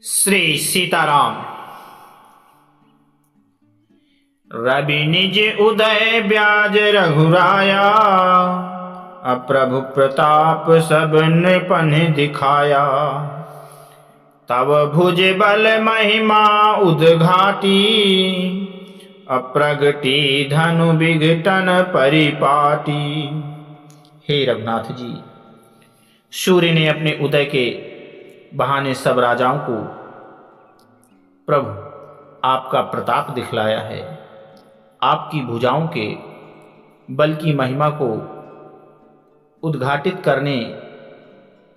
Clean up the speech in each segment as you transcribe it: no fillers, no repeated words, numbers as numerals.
श्री सीताराम। रवि निज उदय ब्याज रघुराया, अप्रभु प्रताप सब नृपन दिखाया। तब भुज बल महिमा उद्घाटी, अप्रगटी धनु विघटन परिपाटी। हे रघुनाथ जी, सूर्य ने अपने उदय के बहाने सब राजाओं को प्रभु आपका प्रताप दिखलाया है। आपकी भुजाओं के बल की महिमा को उद्घाटित करने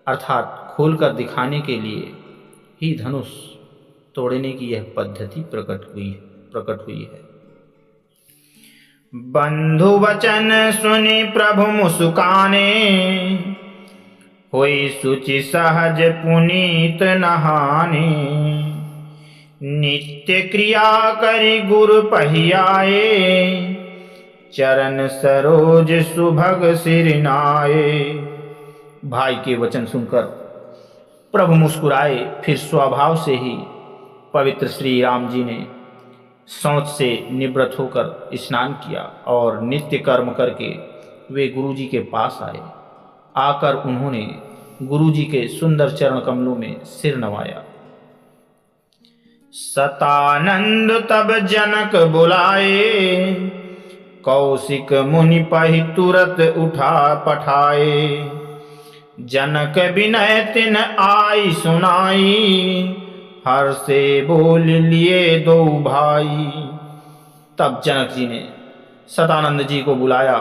अर्थात खोलकर दिखाने के लिए ही धनुष तोड़ने की यह पद्धति प्रकट हुई है। बंधु वचन सुनि प्रभु मुस्काने, होई सुचि सहज पुनीत नहाने। नित्य क्रिया करि गुरु पहियाए, चरण सरोज सुभग सिर नाये। भाई के वचन सुनकर प्रभु मुस्कुराए। फिर स्वभाव से ही पवित्र श्री राम जी ने शौच से निवृत्त होकर स्नान किया और नित्य कर्म करके वे गुरु जी के पास आए। आकर उन्होंने गुरु जी के सुंदर चरण कमलों में सिर नवाया। सतानंद तब जनक बुलाए, कौशिक मुनि पहि तुरत उठा पठाए। जनक विनय तिन आई सुनाई, हर से बोल लिए दो भाई। तब जनक जी ने सतानंद जी को बुलाया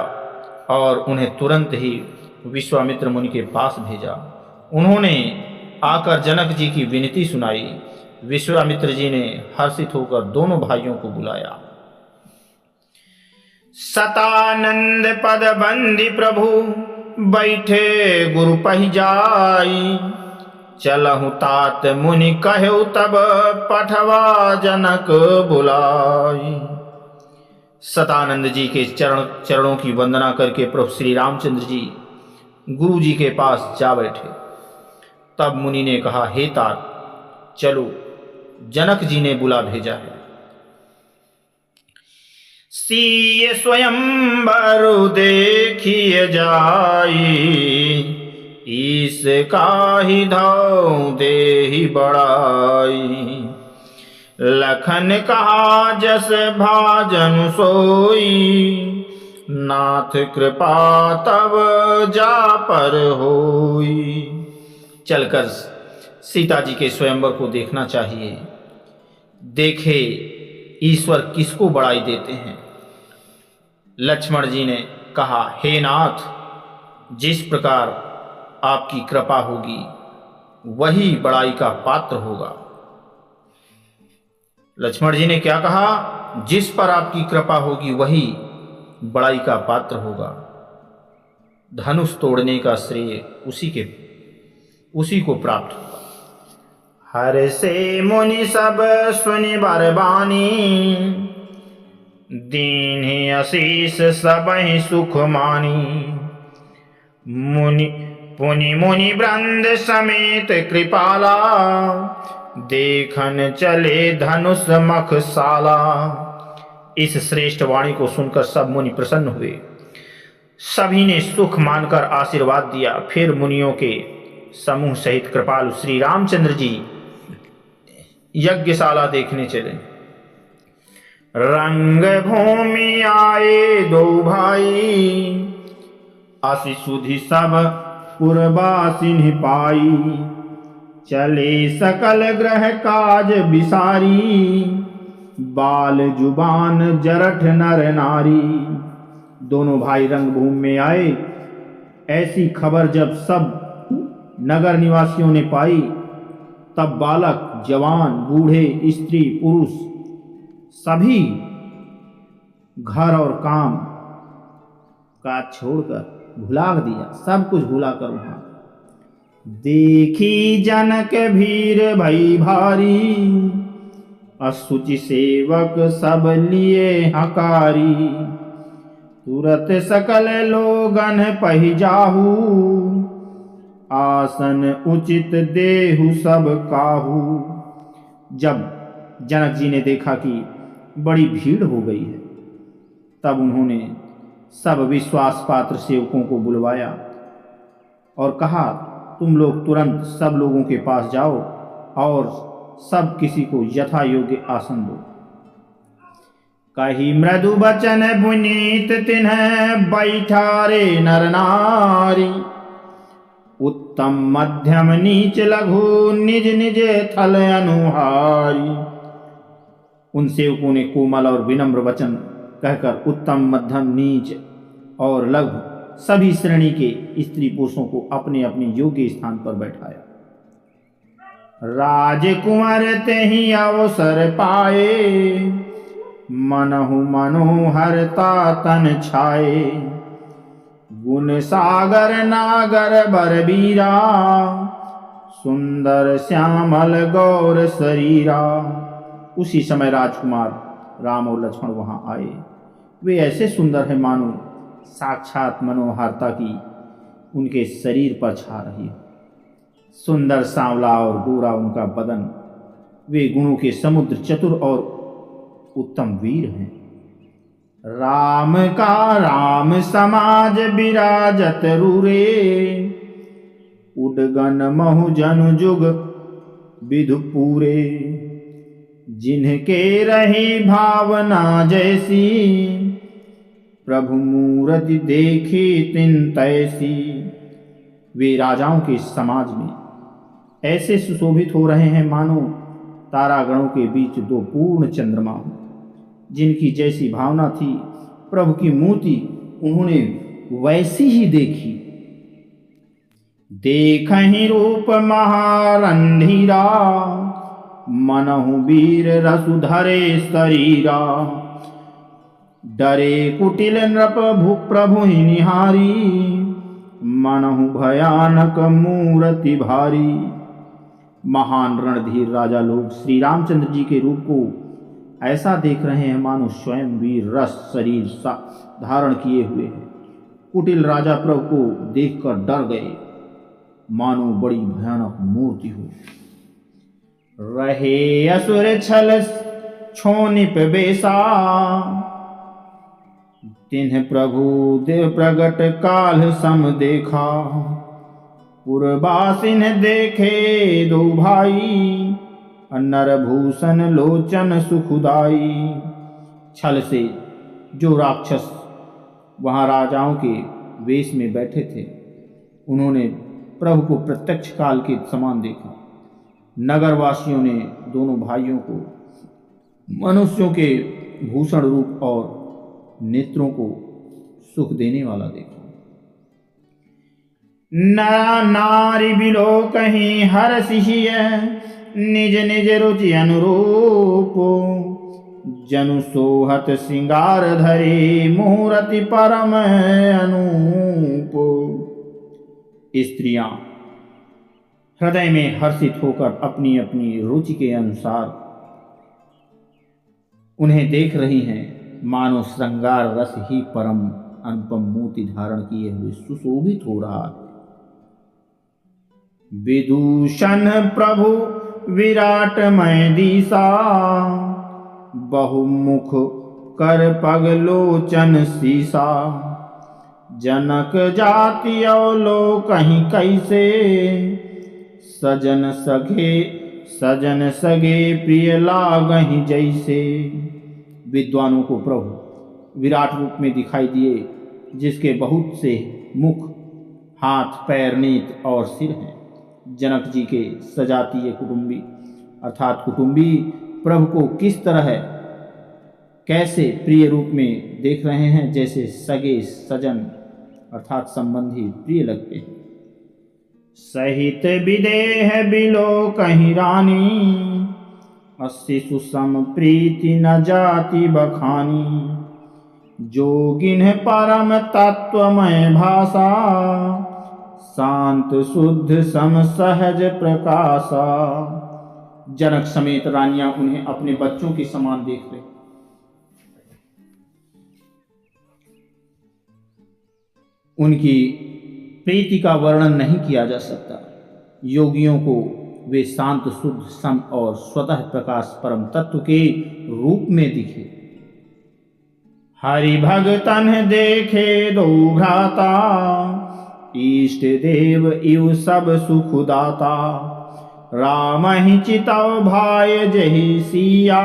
और उन्हें तुरंत ही विश्वामित्र मुनि के पास भेजा। उन्होंने आकर जनक जी की विनती सुनाई। विश्वामित्र जी ने हर्षित होकर दोनों भाइयों को बुलाया। सतानंद पद बंदी प्रभु, बैठे गुरु पहि जाई। चलहु तात मुनि कहु तब, पठवा जनक बुलाई। सतानंद जी के चरणों की वंदना करके प्रभु श्री रामचंद्र जी गुरु जी के पास जा बैठे। तब मुनि ने कहा, हे तात चलो, जनक जी ने बुला भेजा है। सीय स्वयंवर देखिए जाई, ईस काहि धौ देहि बड़ाई। लखन कहा जस भाजन सोई, नाथ कृपा तब जा पर होई। चलकर सीता जी के स्वयंवर को देखना चाहिए। देखे ईश्वर किसको बड़ाई देते हैं। लक्ष्मण जी ने कहा, हे नाथ, जिस प्रकार आपकी कृपा होगी वही बड़ाई का पात्र होगा। लक्ष्मण जी ने क्या कहा? जिस पर आपकी कृपा होगी वही बड़ाई का पात्र होगा। धनुष तोड़ने का श्रेय उसी को प्राप्त होगा। हर से मुनि सब सुनि बरबानी, दीन्हि आशीष सबहि सुख मानी। मुनि वृंद समेत कृपाला, देखन चले धनुष मखशाला। इस श्रेष्ठ वाणी को सुनकर सब मुनि प्रसन्न हुए। सभी ने सुख मानकर आशीर्वाद दिया। फिर मुनियों के समूह सहित कृपालु श्री रामचंद्र जी यज्ञशाला देखने चले। रंग भूमि आए दो भाई, असी सुधि सब पुरबासिन पाई। चले सकल ग्रह काज बिसारी, बाल जुबान जरठ नर नारी। दोनों भाई रंगभूमि में आए। ऐसी खबर जब सब नगर निवासियों ने पाई, तब बालक, जवान, बूढ़े, स्त्री, पुरुष सभी घर और काम का छोड़कर भुला दिया। सब कुछ भुलाकर वहां देखी जनक भीर भई भारी। असुचि सेवक सब लिए हकारी, तुरत सकल लोगन पहि जाहू। आसन उचित देहु सब काहू। जब जनक जी ने देखा कि बड़ी भीड़ हो गई है, तब उन्होंने सब विश्वास पात्र सेवकों को बुलवाया और कहा, तुम लोग तुरंत सब लोगों के पास जाओ और सब किसी को यथा योग्य आसन दो। कही मृदु बचन पुनीत तिन्ह बैठारे नर नारी। उत्तम मध्यम नीच लघु निज निज थल अनुहारी। उन सेवकों ने कोमल और विनम्र वचन कहकर उत्तम मध्यम नीच और लघु सभी श्रेणी के स्त्री पुरुषों को अपने अपने योग्य स्थान पर बैठाया। राजकुमार तेहि अवसर पाए, मनहु मनोहरता तन छाए। गुण सागर नागर बरबीरा, सुंदर श्यामल गौर शरीरा। उसी समय राजकुमार राम और लक्ष्मण वहां आए। वे ऐसे सुंदर हैं मानो साक्षात मनोहरता की उनके शरीर पर छा रही है। सुंदर सांवला और गोरा उनका बदन। वे गुणों के समुद्र, चतुर और उत्तम वीर हैं। राम का राम समाज विराजत रूरे। उडगन महु जनु जुग विधु पूरे। जिनके रही भावना जैसी, प्रभु मूरति देखी तिन तैसी। वे राजाओं के समाज में ऐसे सुशोभित हो रहे हैं मानो तारागणों के बीच दो पूर्ण चंद्रमा हो। जिनकी जैसी भावना थी, प्रभु की मूर्ति उन्होंने वैसी ही देखी। देखहि रूप महारंधीरा, मनहु वीर रसुधरे शरीरा। डरे कुटिल नृप भू प्रभु ही निहारी, मनहु भयानक मूर्ति भारी। महान रणधीर राजा लोग श्री रामचंद्र जी के रूप को ऐसा देख रहे हैं मानो स्वयं वीर रस शरीर धारण किए हुए हैं। कुटिल राजा प्रभु को देखकर डर गए, मानो बड़ी भयानक मूर्ति हो। रहे असुर छल छोनिप बेसा, तिन्ह प्रभु देव प्रगट काल सम देखा। पुरबासिन देखे दो भाई, नर भूषण लोचन सुखदाई। छल से जो राक्षस वहां राजाओं के वेश में बैठे थे, उन्होंने प्रभु को प्रत्यक्ष काल के समान देखा। नगरवासियों ने दोनों भाइयों को मनुष्यों के भूषण रूप और नेत्रों को सुख देने वाला देखा। नरा नारी बिलो कहीं हर सिहिय, निज निज रुचि अनुरूप। जनु सोहत सिंगार धरे, मूर्ति परम अनूप। स्त्रियां हृदय में हर्षित होकर अपनी अपनी रुचि के अनुसार उन्हें देख रही हैं, मानो श्रृंगार रस ही परम अनुपम मोती धारण किए हुए सुशोभित हो रहा है। विदूषण प्रभु विराटमय दिशा, बहुमुख कर पग लोचन सीसा। जनक जाति अवलोक कहीं कैसे, सजन सगे प्रिय लागहि जैसे। विद्वानों को प्रभु विराट रूप में दिखाई दिए, जिसके बहुत से मुख, हाथ, पैर, नेत्र और सिर हैं। जनक जी के सजातीय कुटुंबी अर्थात कुटुंबी प्रभु को किस तरह कैसे प्रिय रूप में देख रहे हैं, जैसे सगे सजन अर्थात संबंधी प्रिय लगते हैं। सहित विदेह बिलो कहीं रानी, शिशु सम प्रीति न जाति बखानी। जोगिन परम तत्वमय भाषा, शांत शुद्ध सम सहज प्रकाशा। जनक समेत रानियां उन्हें अपने बच्चों के समान देख रहे। उनकी प्रीति का वर्णन नहीं किया जा सकता। योगियों को वे शांत, शुद्ध, सम और स्वतः प्रकाश परम तत्व के रूप में दिखे। हरि भगतन देखे दो भ्राता, इष्ट देव इव सब सुखदाता। राम ही चितव भाई जही सिया,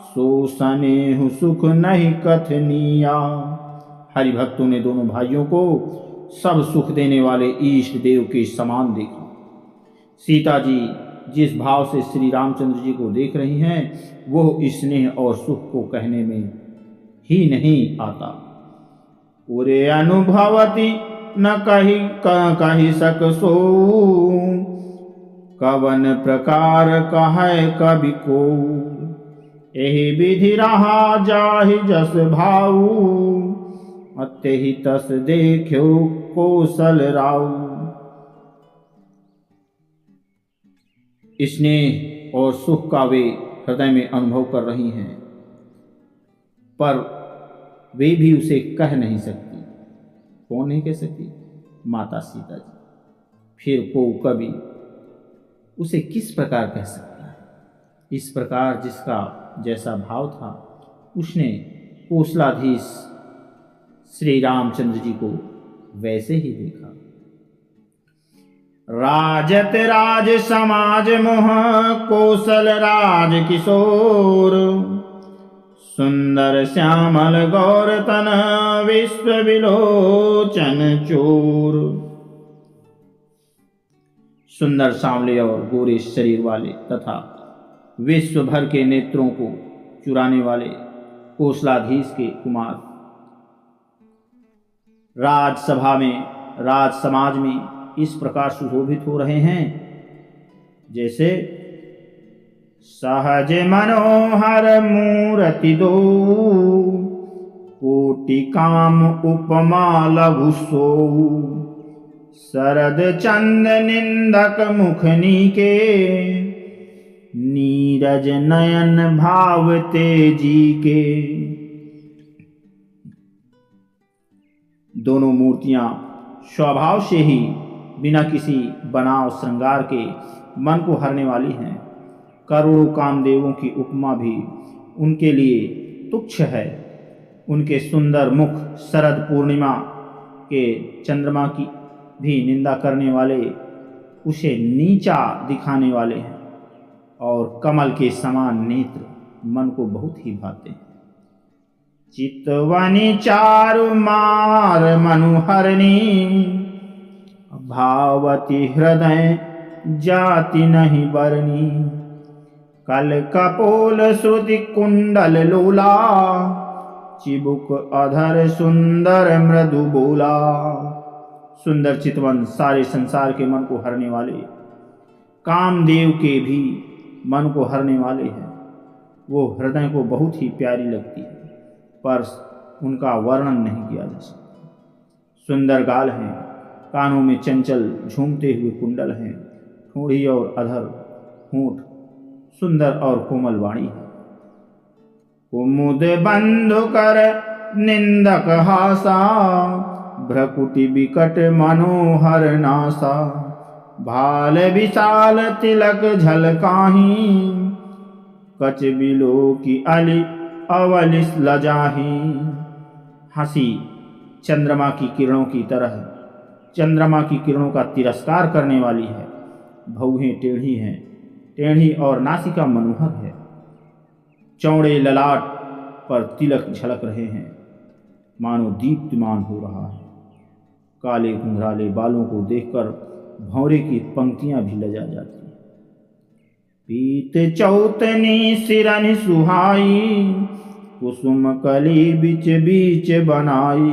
सो सनेहु सुख नहीं कथनिया। हरि भक्तों ने दोनों भाइयों को सब सुख देने वाले इष्ट देव के समान देखा। सीता जी जिस भाव से श्री रामचंद्र जी को देख रही हैं, वो स्नेह और सुख को कहने में ही नहीं आता। पूरे अनुभवती न कही सक सो, कवन प्रकार कहे कवि को। एहि विधि रहा जाहि जस भाऊ, अतेहि तस देखो कौशल राऊ। स्नेह और सुख का वे हृदय में अनुभव कर रही हैं, पर वे भी उसे कह नहीं सकती। कौन नहीं कह सकती? माता सीता जी। फिर को कवि उसे किस प्रकार कह सकता है? इस प्रकार जिसका जैसा भाव था, उसने कौशलाधीश श्री रामचंद्र जी को वैसे ही देखा। राजत राज समाज मोह, कौशल राज किशोर। सुंदर श्यामल गौर तन, विश्व विलोचन चोर। सुंदर सांवले और गोरे शरीर वाले तथा विश्व भर के नेत्रों को चुराने वाले कौशलाधीश के कुमार राजसभा में, राज समाज में इस प्रकार सुशोभित हो रहे हैं जैसे सहज मनोहर मूर्ति दो, कोटि काम उपमा लघु सो। शरद चंद निंदक मुखनी के, नीरज नयन भाव तेजी के। दोनों मूर्तियां स्वभाव से ही बिना किसी बनाव श्रृंगार के मन को हरने वाली हैं। करोड़ों कामदेवों की उपमा भी उनके लिए तुच्छ है। उनके सुंदर मुख शरद पूर्णिमा के चंद्रमा की भी निंदा करने वाले, उसे नीचा दिखाने वाले हैं, और कमल के समान नेत्र मन को बहुत ही भाते हैं। चितवनी चारु मार मनुहरणी, भावती हृदय जाति नहीं बरनी। कल कपोल श्रुति कुंडल लोला, चिबुक अधर सुंदर मृदु बोला। सुंदर चितवन सारे संसार के मन को हरने वाले, कामदेव के भी मन को हरने वाले हैं। वो हृदय को बहुत ही प्यारी लगती है, पर उनका वर्णन नहीं किया जा सकता। सुंदर गाल हैं, कानों में चंचल झूमते हुए कुंडल हैं, ठोड़ी और अधर, होंठ सुंदर और कोमल वाणी है। कुमुद बंधु कर निंदक हासा, भ्रकुटि विकट मनोहर नासा। भाल विशाल तिलक झलकाही, कच बिलो की अली अवलिस लजाही। हंसी चंद्रमा की किरणों की तरह, चंद्रमा की किरणों का तिरस्कार करने वाली है। भौहें टेढ़ी हैं, टेढ़ी और नासिका मनोहर है। चौड़े ललाट पर तिलक झलक रहे हैं, मानो दीप्तिमान हो रहा है। काले घुंघराले बालों को देखकर भौरे की पंक्तियां भी लजा जाती हैं। पीत चौतनी सिरन सुहाई, कुसुम कली बीच बीच बनाई।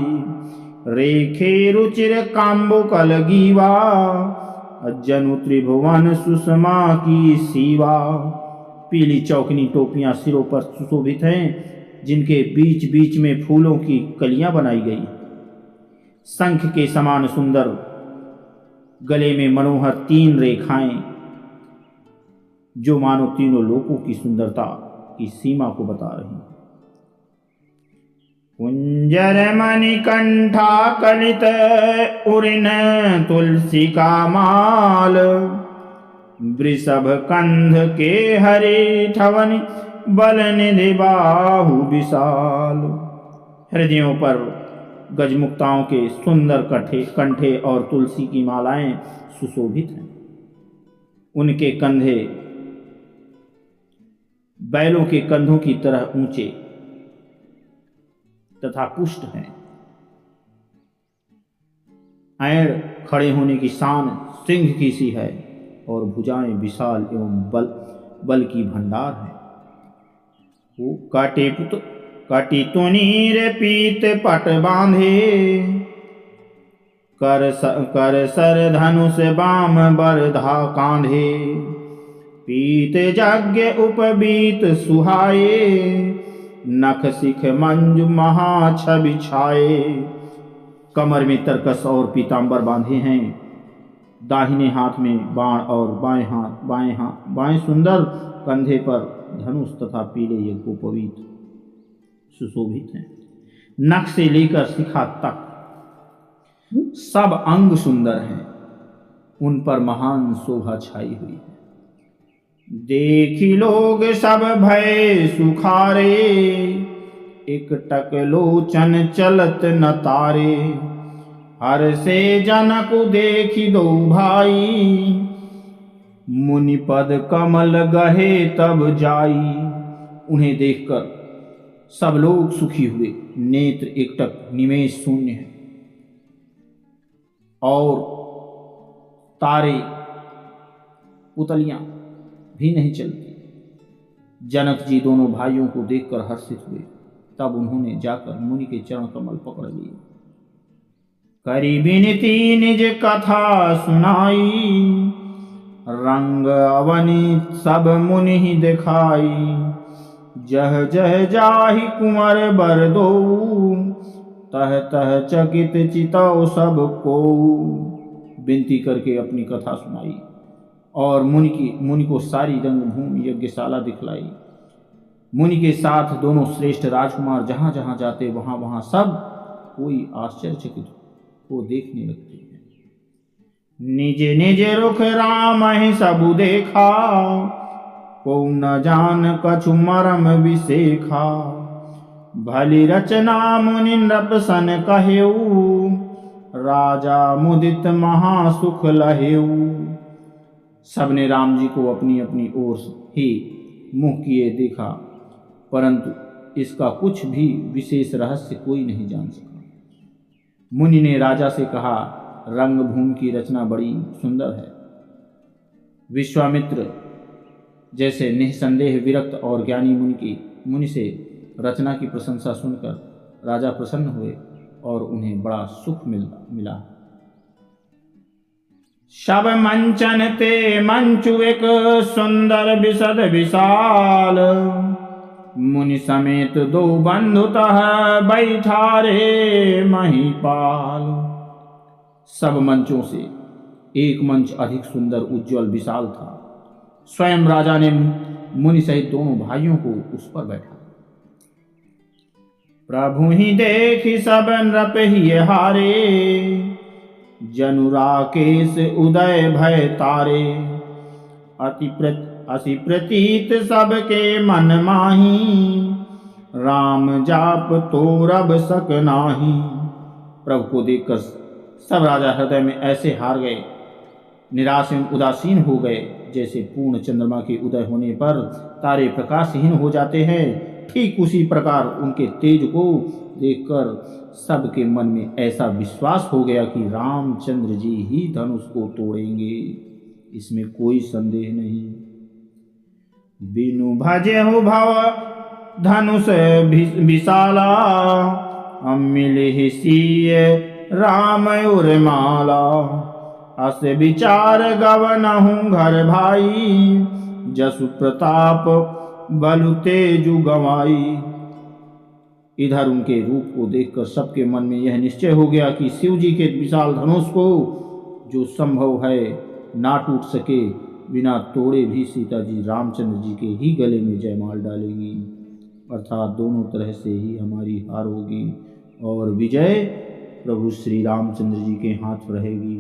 रेखे रुचिर काम्बो कल गीवा, जनु त्रिभुवन सुषमा की सीवा। पीली चौकनी टोपियां सिरों पर सुशोभित हैं, जिनके बीच बीच में फूलों की कलियां बनाई गई। शंख के समान सुंदर गले में मनोहर 3 रेखाएं, जो मानो तीनों लोकों की सुंदरता की सीमा को बता रही हैं। कुंजर मणिकंठा कलित उरिन तुलसी का माल, वृषभ कंध के हरे ठवन बल निधि बाहु विशाल। हृदयों पर गजमुक्ताओं के सुंदर कंठे और तुलसी की मालाएं सुशोभित हैं। उनके कंधे बैलों के कंधों की तरह ऊंचे तथा पुष्ट हैं। ऐड़ खड़े होने की शान सिंह की सी है और भुजाएं विशाल एवं बल की भंडार है। वो काटी तुनीर पीत पट बांधे, कर सर धनुष बाम बरधा कांधे। पीत यज्ञ उपबीत सुहाए, नख सिख मंजु महा छवि छाए। कमर में तरकस और पीतांबर बांधे हैं, दाहिने हाथ में बाण और बाएं सुंदर कंधे पर धनुष तथा पीले यज्ञोपवीत सुशोभित हैं। नख से लेकर शिखा तक सब अंग सुंदर हैं, उन पर महान शोभा छाई हुई है। देखी लोग सब भय सुखारे, एकटक लोचन चलत न तारे। हर से जनक देखी दो भाई, मुनि पद कमल गहे तब जाई। उन्हें देखकर सब लोग सुखी हुए, नेत्र एकटक निमेष शून्य है और तारे पुतलियां भी नहीं चलती। जनक जी दोनों भाइयों को देखकर हर्षित हुए। तब उन्होंने जाकर मुनि के चरण कमल पकड़ लिए। करी विनती निज कथा सुनाई, रंग अवनी सब मुनि ही दिखाई। जह जह जाहि कुंवर बर दो, तह तह चकित चितौ सब को। विनती करके अपनी कथा सुनाई और मुनि को सारी रंगभूमि यज्ञशाला दिखलाई। मुनि के साथ दोनों श्रेष्ठ राजकुमार जहां जहां जाते वहां वहां सब कोई आश्चर्यचकित को देखने लगते हैं। निज निज रुख राम ही सबु देखा, को न जान कछु मरम विसेखा। भली रचना मुनि नृप सन कहेऊ, राजा मुदित महासुख लहेऊ। सबने राम जी को अपनी अपनी ओर ही मुंह किए देखा, परंतु इसका कुछ भी विशेष रहस्य कोई नहीं जान सका। मुनि ने राजा से कहा, रंगभूमि की रचना बड़ी सुंदर है। विश्वामित्र जैसे निसंदेह विरक्त और ज्ञानी मुनि से रचना की प्रशंसा सुनकर राजा प्रसन्न हुए और उन्हें बड़ा सुख मिला। शब मंचन ते मंचु एक सुंदर विशद विशाल, मुनि समेत दो बंधुतः बैठारे महीपाल। सब मंचों से एक मंच अधिक सुंदर उज्जवल विशाल था। स्वयं राजा ने मुनि सहित दोनों भाइयों को उस पर बैठा। प्रभु ही देखी सब नृप ही हारे, जनु राकेश उदय भय तारे। अति प्रतीत सबके मन माही, राम जाप तो रब सक नाही। प्रभु को देखकर सब राजा हृदय में ऐसे हार गए, निराश एवं उदासीन हो गए, जैसे पूर्ण चंद्रमा के उदय होने पर तारे प्रकाशहीन हो जाते हैं। ठीक उसी प्रकार उनके तेज को देखकर सबके मन में ऐसा विश्वास हो गया कि रामचंद्र जी ही धनुष को तोड़ेंगे, इसमें कोई संदेह नहीं। बिनु भजे हो भव धनुष विशाला, मिले सीय राम उर माला। अस विचार गवनहु घर भाई, जसु प्रताप बलु तेजु गवाई। इधर उनके रूप को देखकर सबके मन में यह निश्चय हो गया कि शिव जी के विशाल धनुष को जो संभव है ना टूट सके, बिना तोड़े भी सीता जी रामचंद्र जी के ही गले में जयमाल डालेंगी। अर्थात दोनों तरह से ही हमारी हार होगी और विजय प्रभु श्री रामचंद्र जी के हाथ रहेगी।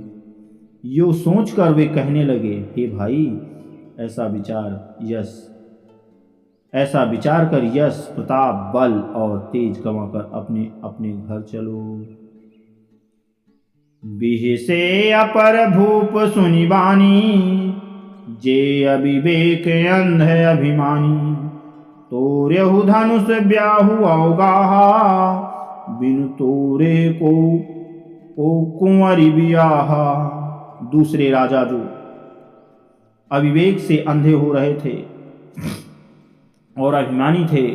यो सोचकर वे कहने लगे, हे भाई, ऐसा विचार कर यश, प्रताप, बल और तेज गंवाकर अपने अपने घर चलो। बिह से अपर भूप सुनि बानी, जे अविवेक अंध अभिमानी। तोरेहु धनुष ब्याहु अवगाहा, बिनु तोरे को कुंवरी ब्याहा। दूसरे राजा जो अविवेक से अंधे हो रहे थे और अभिमानी थे,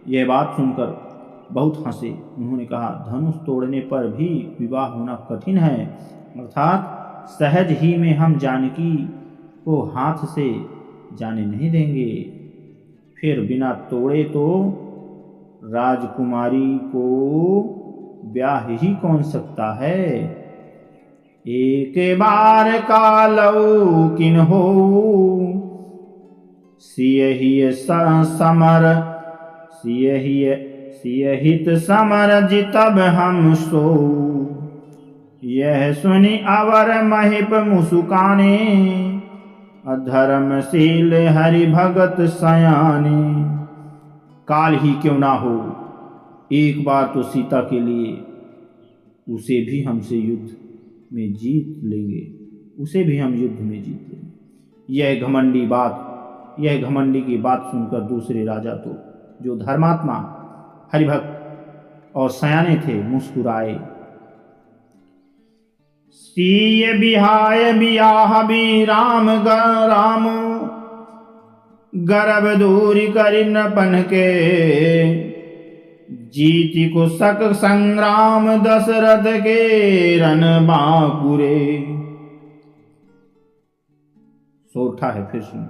यह बात सुनकर बहुत हंसे। उन्होंने कहा, धनुष तोड़ने पर भी विवाह होना कठिन है, अर्थात सहज ही में हम जानकी को हाथ से जाने नहीं देंगे। फिर बिना तोड़े तो राजकुमारी को ब्याह ही कौन सकता है। एक बार कालऊ किन हो, सियहि समर सियहित समर जितब हम सो। यह सुनि अवर महिप मुसुकाने, अधर्मशील हरि भगत सयाने। काल ही क्यों ना हो, एक बार तो सीता के लिए उसे भी हमसे युद्ध में जीत लेंगे, यह घमंडी की बात सुनकर दूसरे राजा तो, जो धर्मात्मा, हरिभक्त और सयाने थे, मुस्कुराए। सीय बिहाय बियाह भी राम गर्भ दूरी करि नृपन के। जीति को सक संग्राम दशरथ के रन बांकुरे। सोठा है, फिर सुन।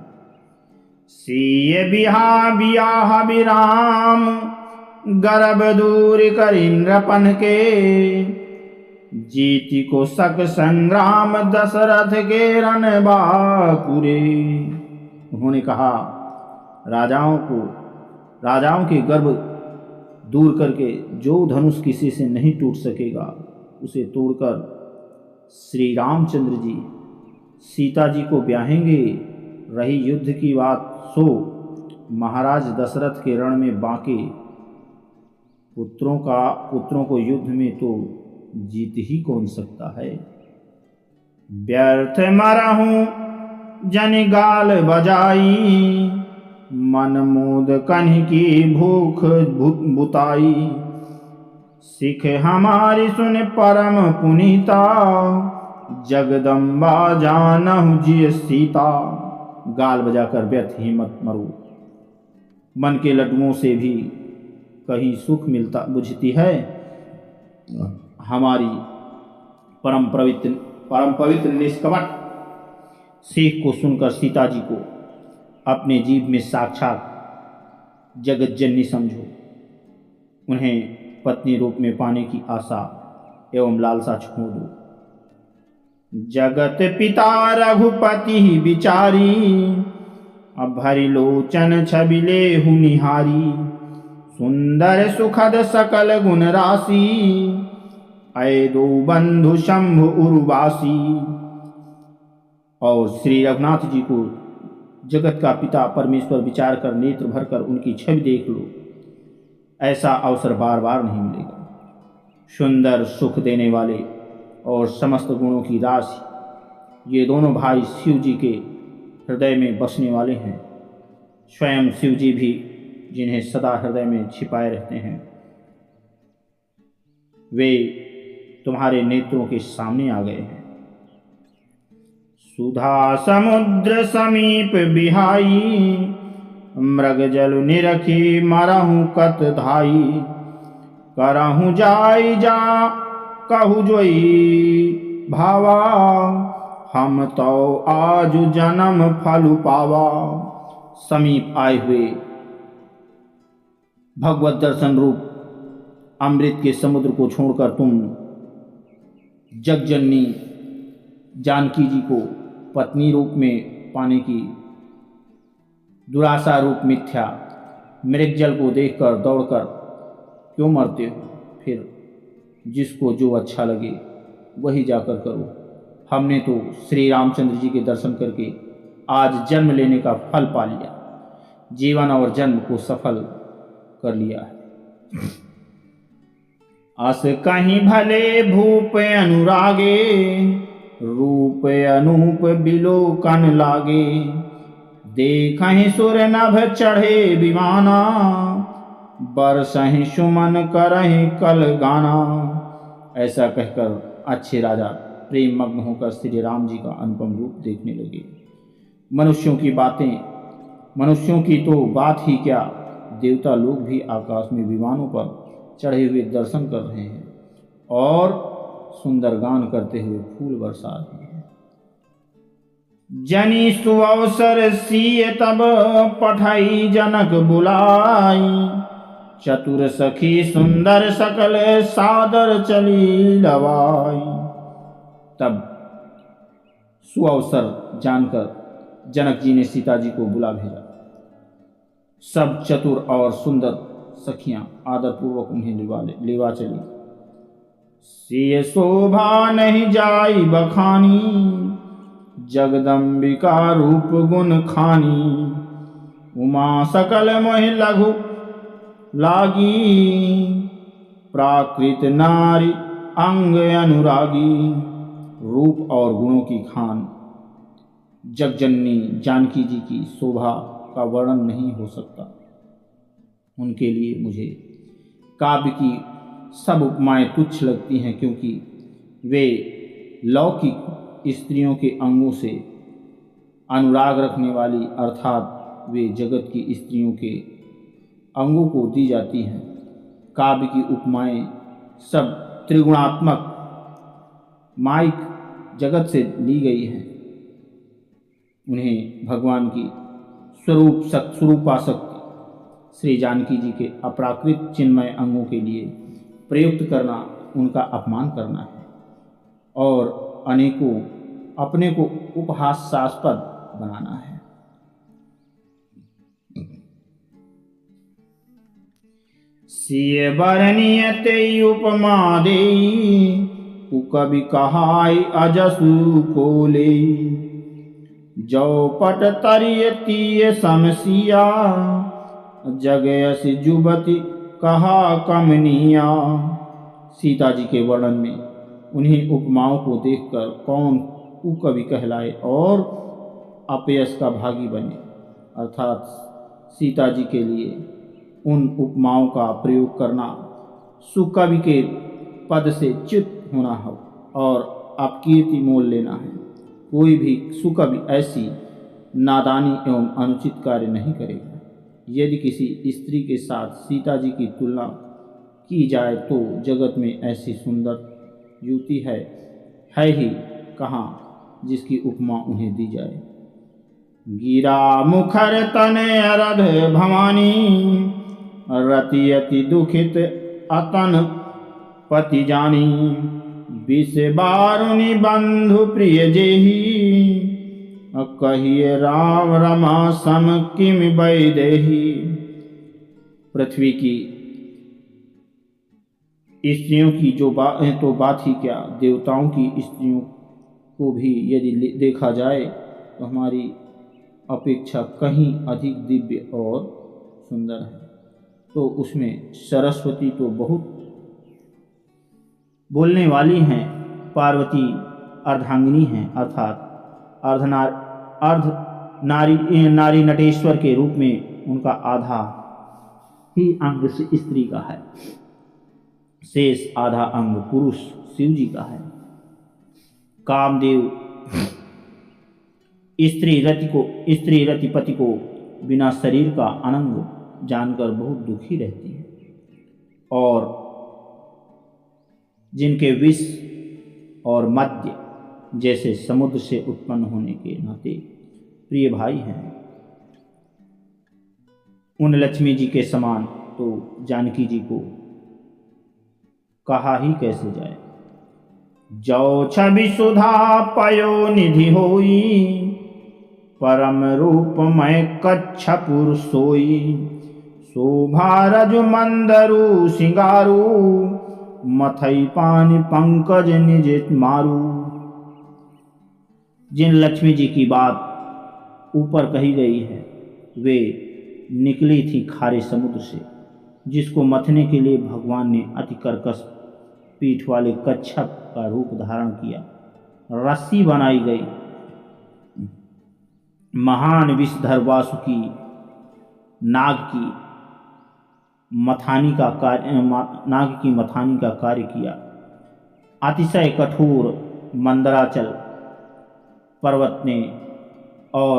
सीय बियाह भी राम गर्भ दूरी करि नृपन के। जीति को सक संग्राम दशरथ के रन बांकुरे। उन्होंने कहा, राजाओं के गर्भ दूर करके जो धनुष किसी से नहीं टूट सकेगा, उसे तोड़कर श्री रामचंद्र जी सीता जी को ब्याहेंगे। रही युद्ध की बात, सो महाराज दशरथ के रण में बांके पुत्रों को युद्ध में तो जीत ही कौन सकता है। व्यर्थ मरहूं जन गाल बजाई, मन मोद कन्ह की भूख बुताई। सिख हमारी सुन परम पुनीता, जगदम्बा जानहु जिय सीता। गाल बजाकर व्यर्थ ही मत मरो, मन के लड्डुओं से भी कहीं सुख मिलता बुझती है। हमारी परम पवित्र निष्कपट सीख को सुनकर सीता जी को अपने जीव में साक्षात जगत जननी समझो। उन्हें पत्नी रूप में पाने की आशा एवं लालसा छोड़ दो। जगत पिता रघुपति बिचारी, अब भरी लोचन छबिले हूँ निहारी। सुंदर सुखद सकल गुण राशि, अय दो बंधु शंभु उर्वासी। और श्री रघुनाथ जी को जगत का पिता परमेश्वर विचार कर नेत्र भरकर उनकी छवि देख लो। ऐसा अवसर बार बार नहीं मिलेगा। सुंदर, सुख देने वाले और समस्त गुणों की राशि, ये दोनों भाई शिव जी के हृदय में बसने वाले हैं। स्वयं शिव जी भी जिन्हें सदा हृदय में छिपाए रहते हैं, वे तुम्हारे नेत्रों के सामने आ गए हैं। सुधा समुद्र समीप बिहाई, मृग जल निरखी मरहूं कत धाई। करहूं जाई जा कहु जोई भावा, हम तो आज जन्म फल पावा। समीप आए हुए भगवत दर्शन रूप अमृत के समुद्र को छोड़कर तुम जगजननी जानकी जी को पत्नी रूप में पाने की दुराशा रूप मिथ्या मृगजल को देखकर दौड़कर क्यों मरते हो? फिर जिसको जो अच्छा लगे वही जाकर करो। हमने तो श्री रामचंद्र जी के दर्शन करके आज जन्म लेने का फल पा लिया, जीवन और जन्म को सफल कर लिया है। अस कहीं भले भूप अनुरागे, रूप अनूप बिलोकन लागे। देखहि सुर नभ चढ़े विमाना, बरसहि सुमन करहि कल गाना। ऐसा कहकर अच्छे राजा प्रेम मग्न होकर श्री राम जी का अनुपम रूप देखने लगे। मनुष्यों की तो बात ही क्या, देवता लोग भी आकाश में विमानों पर चढ़े हुए दर्शन कर रहे हैं और सुंदर गान करते हुए फूल बरसा रहे हैं। जनी सुअवसर सिय तब पठाई जनक बुलाई, चतुर सखी सुंदर सकल सादर चली लवाई। तब सुअवसर जानकर जनक जी ने सीता जी को बुला भेजा। सब चतुर और सुंदर सखियां आदरपूर्वक उन्हें लेवा चली। सिय शोभा नहीं जाई बखानी, जगदम्बिका रूप गुण खानी। उमा सकल मोहि लघु लागी, प्राकृत नारी अंग अनुरागी। रूप और गुणों की खान जगजननी जानकी जी की शोभा का वर्णन नहीं हो सकता। उनके लिए मुझे काव्य की सब उपमाएं तुच्छ लगती हैं, क्योंकि वे लौकिक स्त्रियों के अंगों से अनुराग रखने वाली, अर्थात वे जगत की स्त्रियों के अंगों को दी जाती हैं। काव्य की उपमाएं सब त्रिगुणात्मक माइक जगत से ली गई हैं। उन्हें भगवान की स्वरूपा शक्ति श्री जानकी जी के अपराकृत चिन्मय अंगों के लिए प्रयुक्त करना उनका अपमान करना है और अनेकों अपने को उपहासास्पद बनाना है। सिय बरनीय ते उपमा देई, कवि कहाई अजसु को लेई। जो पट तरिय तीय समसिया, जगयसि जुबति कहा कमनिया। सीता जी के वर्णन में उन्हीं उपमाओं को देखकर कौन कुकवि कहलाए और अपयश का भागी बने, अर्थात सीता जी के लिए उन उपमाओं का प्रयोग करना सुकवि के पद से च्युत होना हो और अपकीर्ति मोल लेना है। कोई भी सुकवि ऐसी नादानी एवं अनुचित कार्य नहीं करेगा। यदि किसी स्त्री के साथ सीता जी की तुलना की जाए तो जगत में ऐसी सुंदर युवती है ही कहाँ जिसकी उपमा उन्हें दी जाए। गिरा मुखर तने अरध भवानी, रति अति दुखित अतन पति जानी। विष बारुनि बंधु प्रिय जेही, कहिए राम रमा सम किम वैदेही। पृथ्वी की स्त्रियों की जो बात ही क्या, देवताओं की स्त्रियों को भी यदि देखा जाए तो हमारी अपेक्षा कहीं अधिक दिव्य और सुंदर है। तो उसमें सरस्वती तो बहुत बोलने वाली हैं, पार्वती अर्धांगिनी हैं, अर्थात नारी नटेश्वर के रूप में उनका आधा ही अंग स्त्री का है, शेष आधा अंग पुरुष शिव जी का है। कामदेव स्त्री रतिपति को बिना शरीर का अनंग जानकर बहुत दुखी रहती है और जिनके विष और मद्य जैसे समुद्र से उत्पन्न होने के नाते प्रिय भाई हैं, उन लक्ष्मी जी के समान तो जानकी जी को कहा ही कैसे जाए। जो छवि सुधा पयो निधि होई, परम रूप मैं कच्छपुर सोई। शोभा रज मंदरु सिंगारू, मथई पानी पंकज निज मारू। जिन लक्ष्मी जी की बात ऊपर कही गई है वे निकली थी खारे समुद्र से, जिसको मथने के लिए भगवान ने अति कर्कश पीठ वाले कच्छप का रूप धारण किया। रस्सी बनाई गई। महान विषधर वासुकी नाग की मथानी का कार्य किया। अतिशय कठोर मंदराचल पर्वत ने और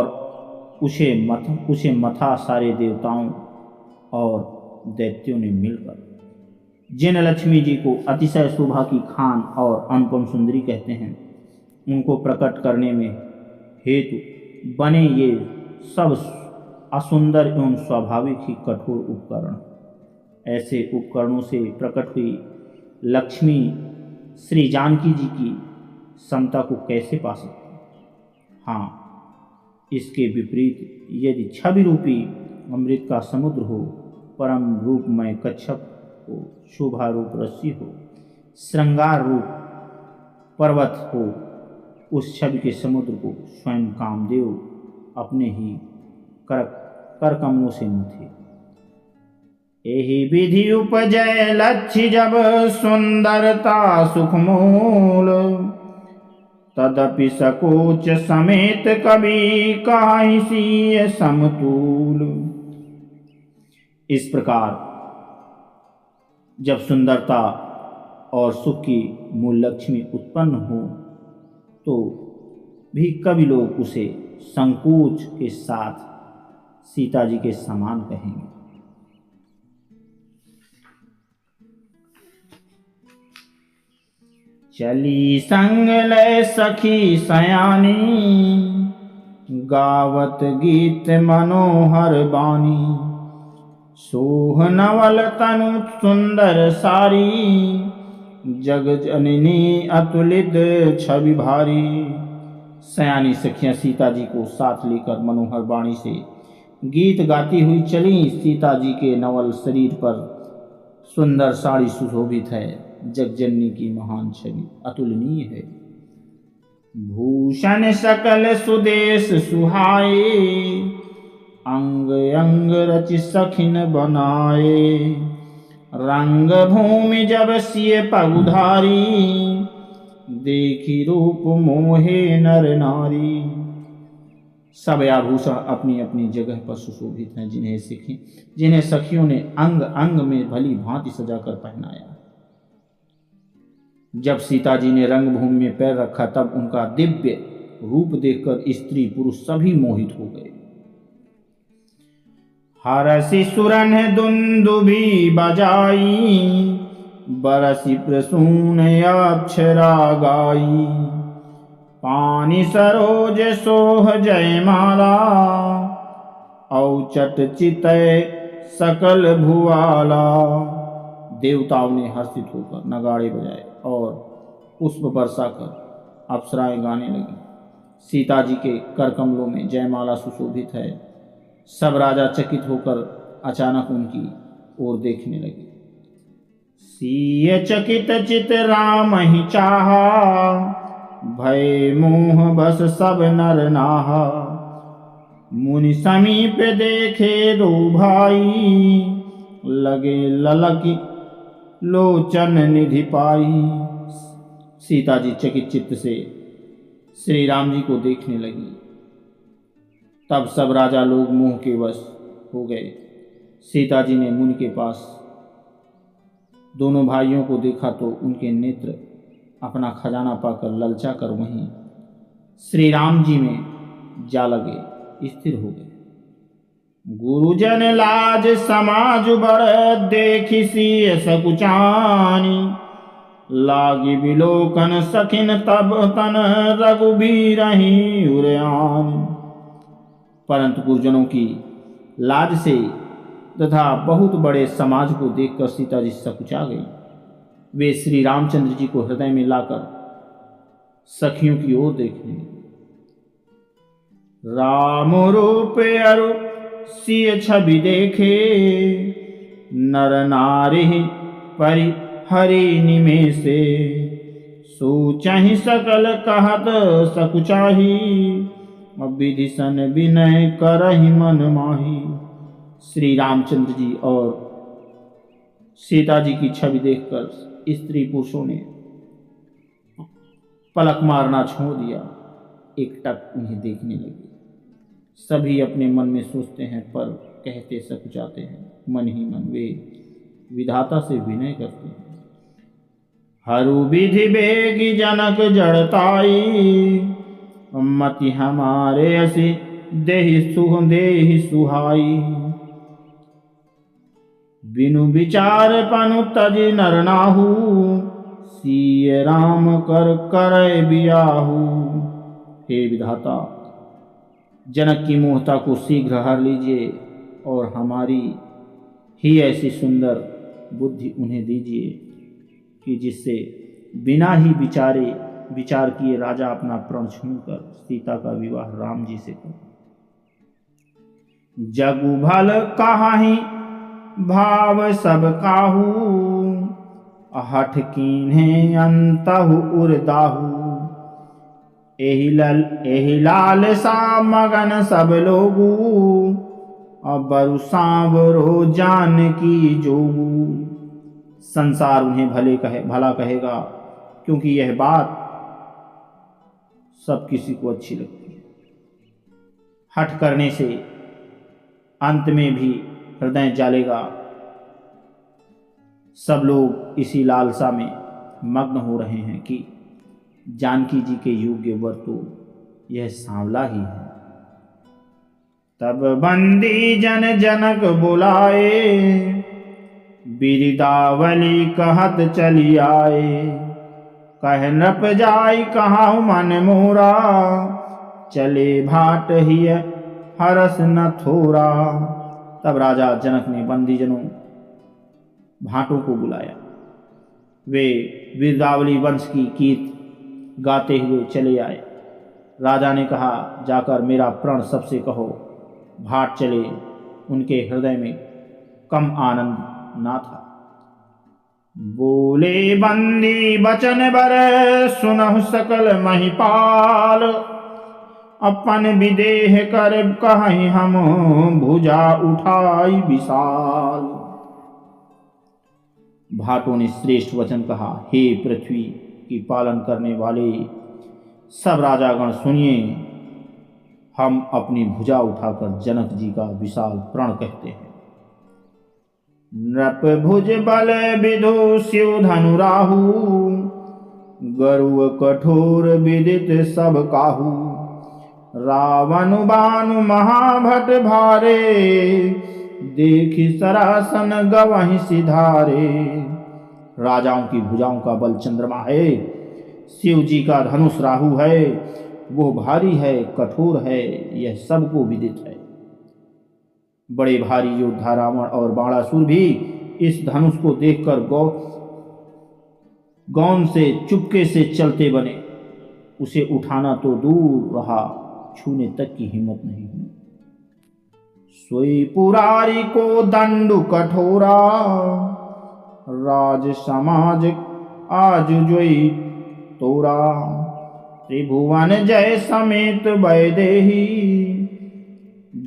उसे मथा सारे देवताओं और दैत्यों ने मिलकर। जिन लक्ष्मी जी को अतिशय शोभा की खान और अनुपम सुंदरी कहते हैं, उनको प्रकट करने में हेतु बने ये सब असुंदर एवं स्वाभाविक ही कठोर उपकरण। ऐसे उपकरणों से प्रकट हुई लक्ष्मी श्री जानकी जी की समता को कैसे पा सकती? हाँ, इसके विपरीत यदि छवि रूपी अमृत का समुद्र हो, परम रूपमय कच्छप हो, शोभा रूप रस्सी हो, श्रृंगार रूप पर्वत हो, उस छवि के समुद्र को स्वयं कामदेव अपने ही कर कमलों से मुथे। यही विधि उपजय लक्ष्य जब सुंदरता सुखमूल, तदपि सकोच समेत कभी काहि सीय समतूल। इस प्रकार जब सुंदरता और सुख की मूल लक्ष्मी उत्पन्न हो तो भी कवि लोग उसे संकोच के साथ सीता जी के समान कहेंगे। चली संग लय सखी सयानी, गावत गीत मनोहर बानी। सोह नवल तनु सुंदर सारी, जग जननी अतुलित छवि भारी। सयानी सखियां सीता जी को साथ लेकर मनोहर वाणी से गीत गाती हुई चली। सीता जी के नवल शरीर पर सुंदर साड़ी सुशोभित है। जगजननी की महान छवि अतुलनीय है। भूषण सकल सुदेश सुहाए, अंग अंग रचि सखिन बनाए। रंग भूमि जब सिय पगुधारी, देखी रूप मोहे नर नारी। सब आभूषण अपनी अपनी जगह पर सुशोभित हैं, जिन्हें सखियों ने अंग अंग में भली भांति सजाकर पहनाया। जब सीता जी ने रंगभूमि में पैर रखा तब उनका दिव्य रूप देखकर स्त्री पुरुष सभी मोहित हो गए। हरसि सुरन दुंदुभि बजाई, बरसि प्रसून अक्षरा गाई। पानी सरोज सोह जयमाला, औचट चितय सकल भुआला। देवताओं ने हर्षित होकर नगाड़े बजाए और पुष्प बरसा कर अप्सराएं गाने लगी। सीता जी के कर कमलों में जयमाला सुशोभित है। सब राजा चकित होकर अचानक उनकी ओर देखने लगे। सीय चकित चित राम ही चाहा, भय मोह बस सब नर नाहा। मुनि समीप देखे दो भाई, लगे ललकी लोचन निधि पाई। सीता जी चकित चित्त से श्री राम जी को देखने लगी। तब सब राजा लोग मोह के वश हो गए। सीता जी ने मुनि के पास दोनों भाइयों को देखा तो उनके नेत्र अपना खजाना पाकर ललचा कर वहीं श्री राम जी में जा लगे, स्थिर हो गए। गुरुजन लाज समाज बड़, देखी सीय सकुचानी। लागी बिलोकन सखिन तब तन, रघुबीर ही उरयानी। परंतु गुरुजनों की लाज से तथा बहुत बड़े समाज को देखकर सीता जी सकुचा गई। वे श्री रामचंद्र जी को हृदय में लाकर सखियों की ओर देखने लगे। राम रूप अरु सिय छवि देखे, नर नारी परि हरि निमेषे, सोचहि सकल कहत सकुचाही, विधिसन विनय करहि मन माही। श्री रामचंद्र जी और सीता जी की छवि देखकर स्त्री पुरुषों ने पलक मारना छोड़ दिया, एकटक उन्हें देखने लगे। सभी अपने मन में सोचते हैं पर कहते सकुचाते हैं, मन ही मन वे विधाता से विनय करते हैं। हरु विधि बेगी जनक जड़ताई, मति हमारे असि देहि सुहाई। बिनु विचार पनु तजि नर नाहु, सिय राम कर करे बियाहू। हे विधाता, जनक की मोहता को शीघ्र हर लीजिए और हमारी ही ऐसी सुंदर बुद्धि उन्हें दीजिए कि जिससे बिना ही विचार किए राजा अपना प्रण छूकर सीता का विवाह राम जी से करे। जगु भल कहाहि भाव सब काहू, हठ कीन्हे अंतहु उरदाहू। एहि लाल सा मगन सब लोगू, बरु सांवरो जानकी जोगू। संसार उन्हें भला कहेगा, क्योंकि यह बात सब किसी को अच्छी लगती है। हठ करने से अंत में भी हृदय जालेगा। सब लोग इसी लालसा में मग्न हो रहे हैं कि जानकी जी के योग्य वर तो यह सांवला ही है। तब बंदी जन जनक बुलाए, बिरदावली कहत चली आए। कह नृप जाई कहाऊ मन मोरा, चले भाट ही हरस न थोरा। तब राजा जनक ने बंदीजनों भाटों को बुलाया। वे बिरदावली वंश की कीर्ति गाते हुए चले आए। राजा ने कहा, जाकर मेरा प्रण सबसे कहो, भाट चले। उनके हृदय में कम आनंद ना था। बोले बंदी बचन बर, सुनहु सकल महिपाल। अपन विदेह कर कहीं हम, भुजा उठाई विशाल। भाटों ने श्रेष्ठ वचन कहा, हे पृथ्वी की पालन करने वाले सब राजागण सुनिए। हम अपनी भुजा उठाकर जनक जी का विशाल प्रण कहते हैं। नृप भुज बल विधु शिव धनु राहु, गरुड़ कठोर विदित सब काहू। रावण बानु महाभट भारे, देखी सरासन गवहि सिधारे। राजाओं की भुजाओं का बल चंद्रमा है, शिव जी का धनुष राहु है। वो भारी है, कठोर है, यह सबको विदित है। बड़े भारी योद्धा रावण और बाणासुर भी इस धनुष को देखकर गौन से चुपके से चलते बने। उसे उठाना तो दूर रहा, छूने तक की हिम्मत नहीं हुई। सोई पुरारी को दंडु कठोरा, राज समाज आज जोई तोरा। त्रिभुवन जय समेत वैदेही,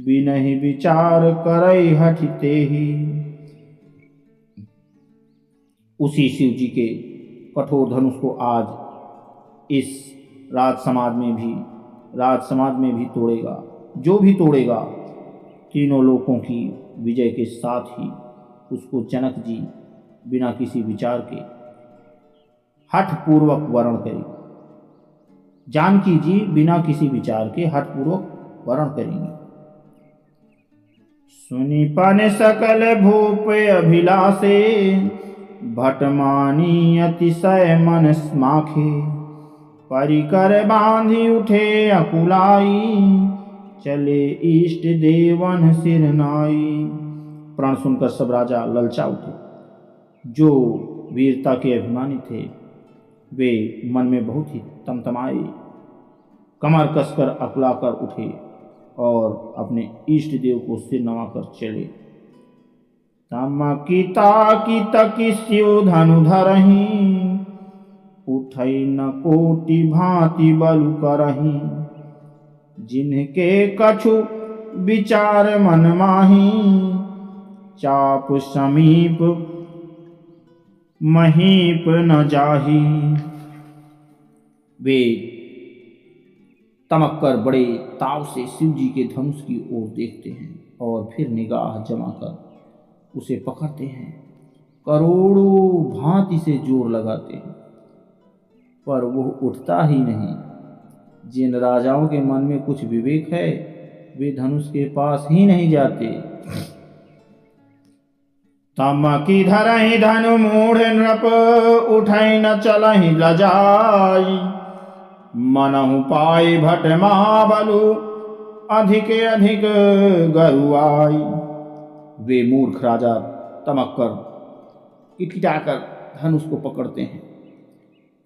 बिनहि विचार करई हठिते ही। उसी शिव जी के कठोर धनुष को आज इस राज समाज में भी तोड़ेगा। जो भी तोड़ेगा, तीनों लोकों की विजय के साथ ही उसको जनक जी बिना किसी विचार के हठ पूर्वक वरण करेंगे। जानकी जी बिना किसी विचार के हठ पूर्वक वरण करेंगे। सुनि पन सकल भूप अभिलाषे, भटमानी अतिशय मन स्माखे। परिकर बांधी उठे अकुलाई, चले इष्ट देवन सिर नाई। प्रण सुनकर सब राजा ललचा उठे। जो वीरता के अभिमानी थे वे मन में बहुत ही तमतमाए, कमर कसकर अकुलाकर उठे और अपने इष्ट देव को सिर नवाकर चले। तमकिता की तकी शिव धनु धरही, उठई न कोटि भांति बलु करही। जिनके कछु विचार मन माही, चाप समीप महीप न जाही। वे तमक कर बड़े ताव से शिव जी के धनुष की ओर देखते हैं और फिर निगाह जमाकर उसे पकड़ते हैं। करोड़ों भांति से जोर लगाते हैं, पर वह उठता ही नहीं। जिन राजाओं के मन में कुछ विवेक है, वे धनुष के पास ही नहीं जाते। तमकी धरहि धनु मूढ़ नृप, उठई न चलहि लजाई। मनहु पाई भट महाबलु, अधिक अधिक गरुआई। वे मूर्ख राजा तमक कर किटकिटाकर धनुष को पकड़ते हैं,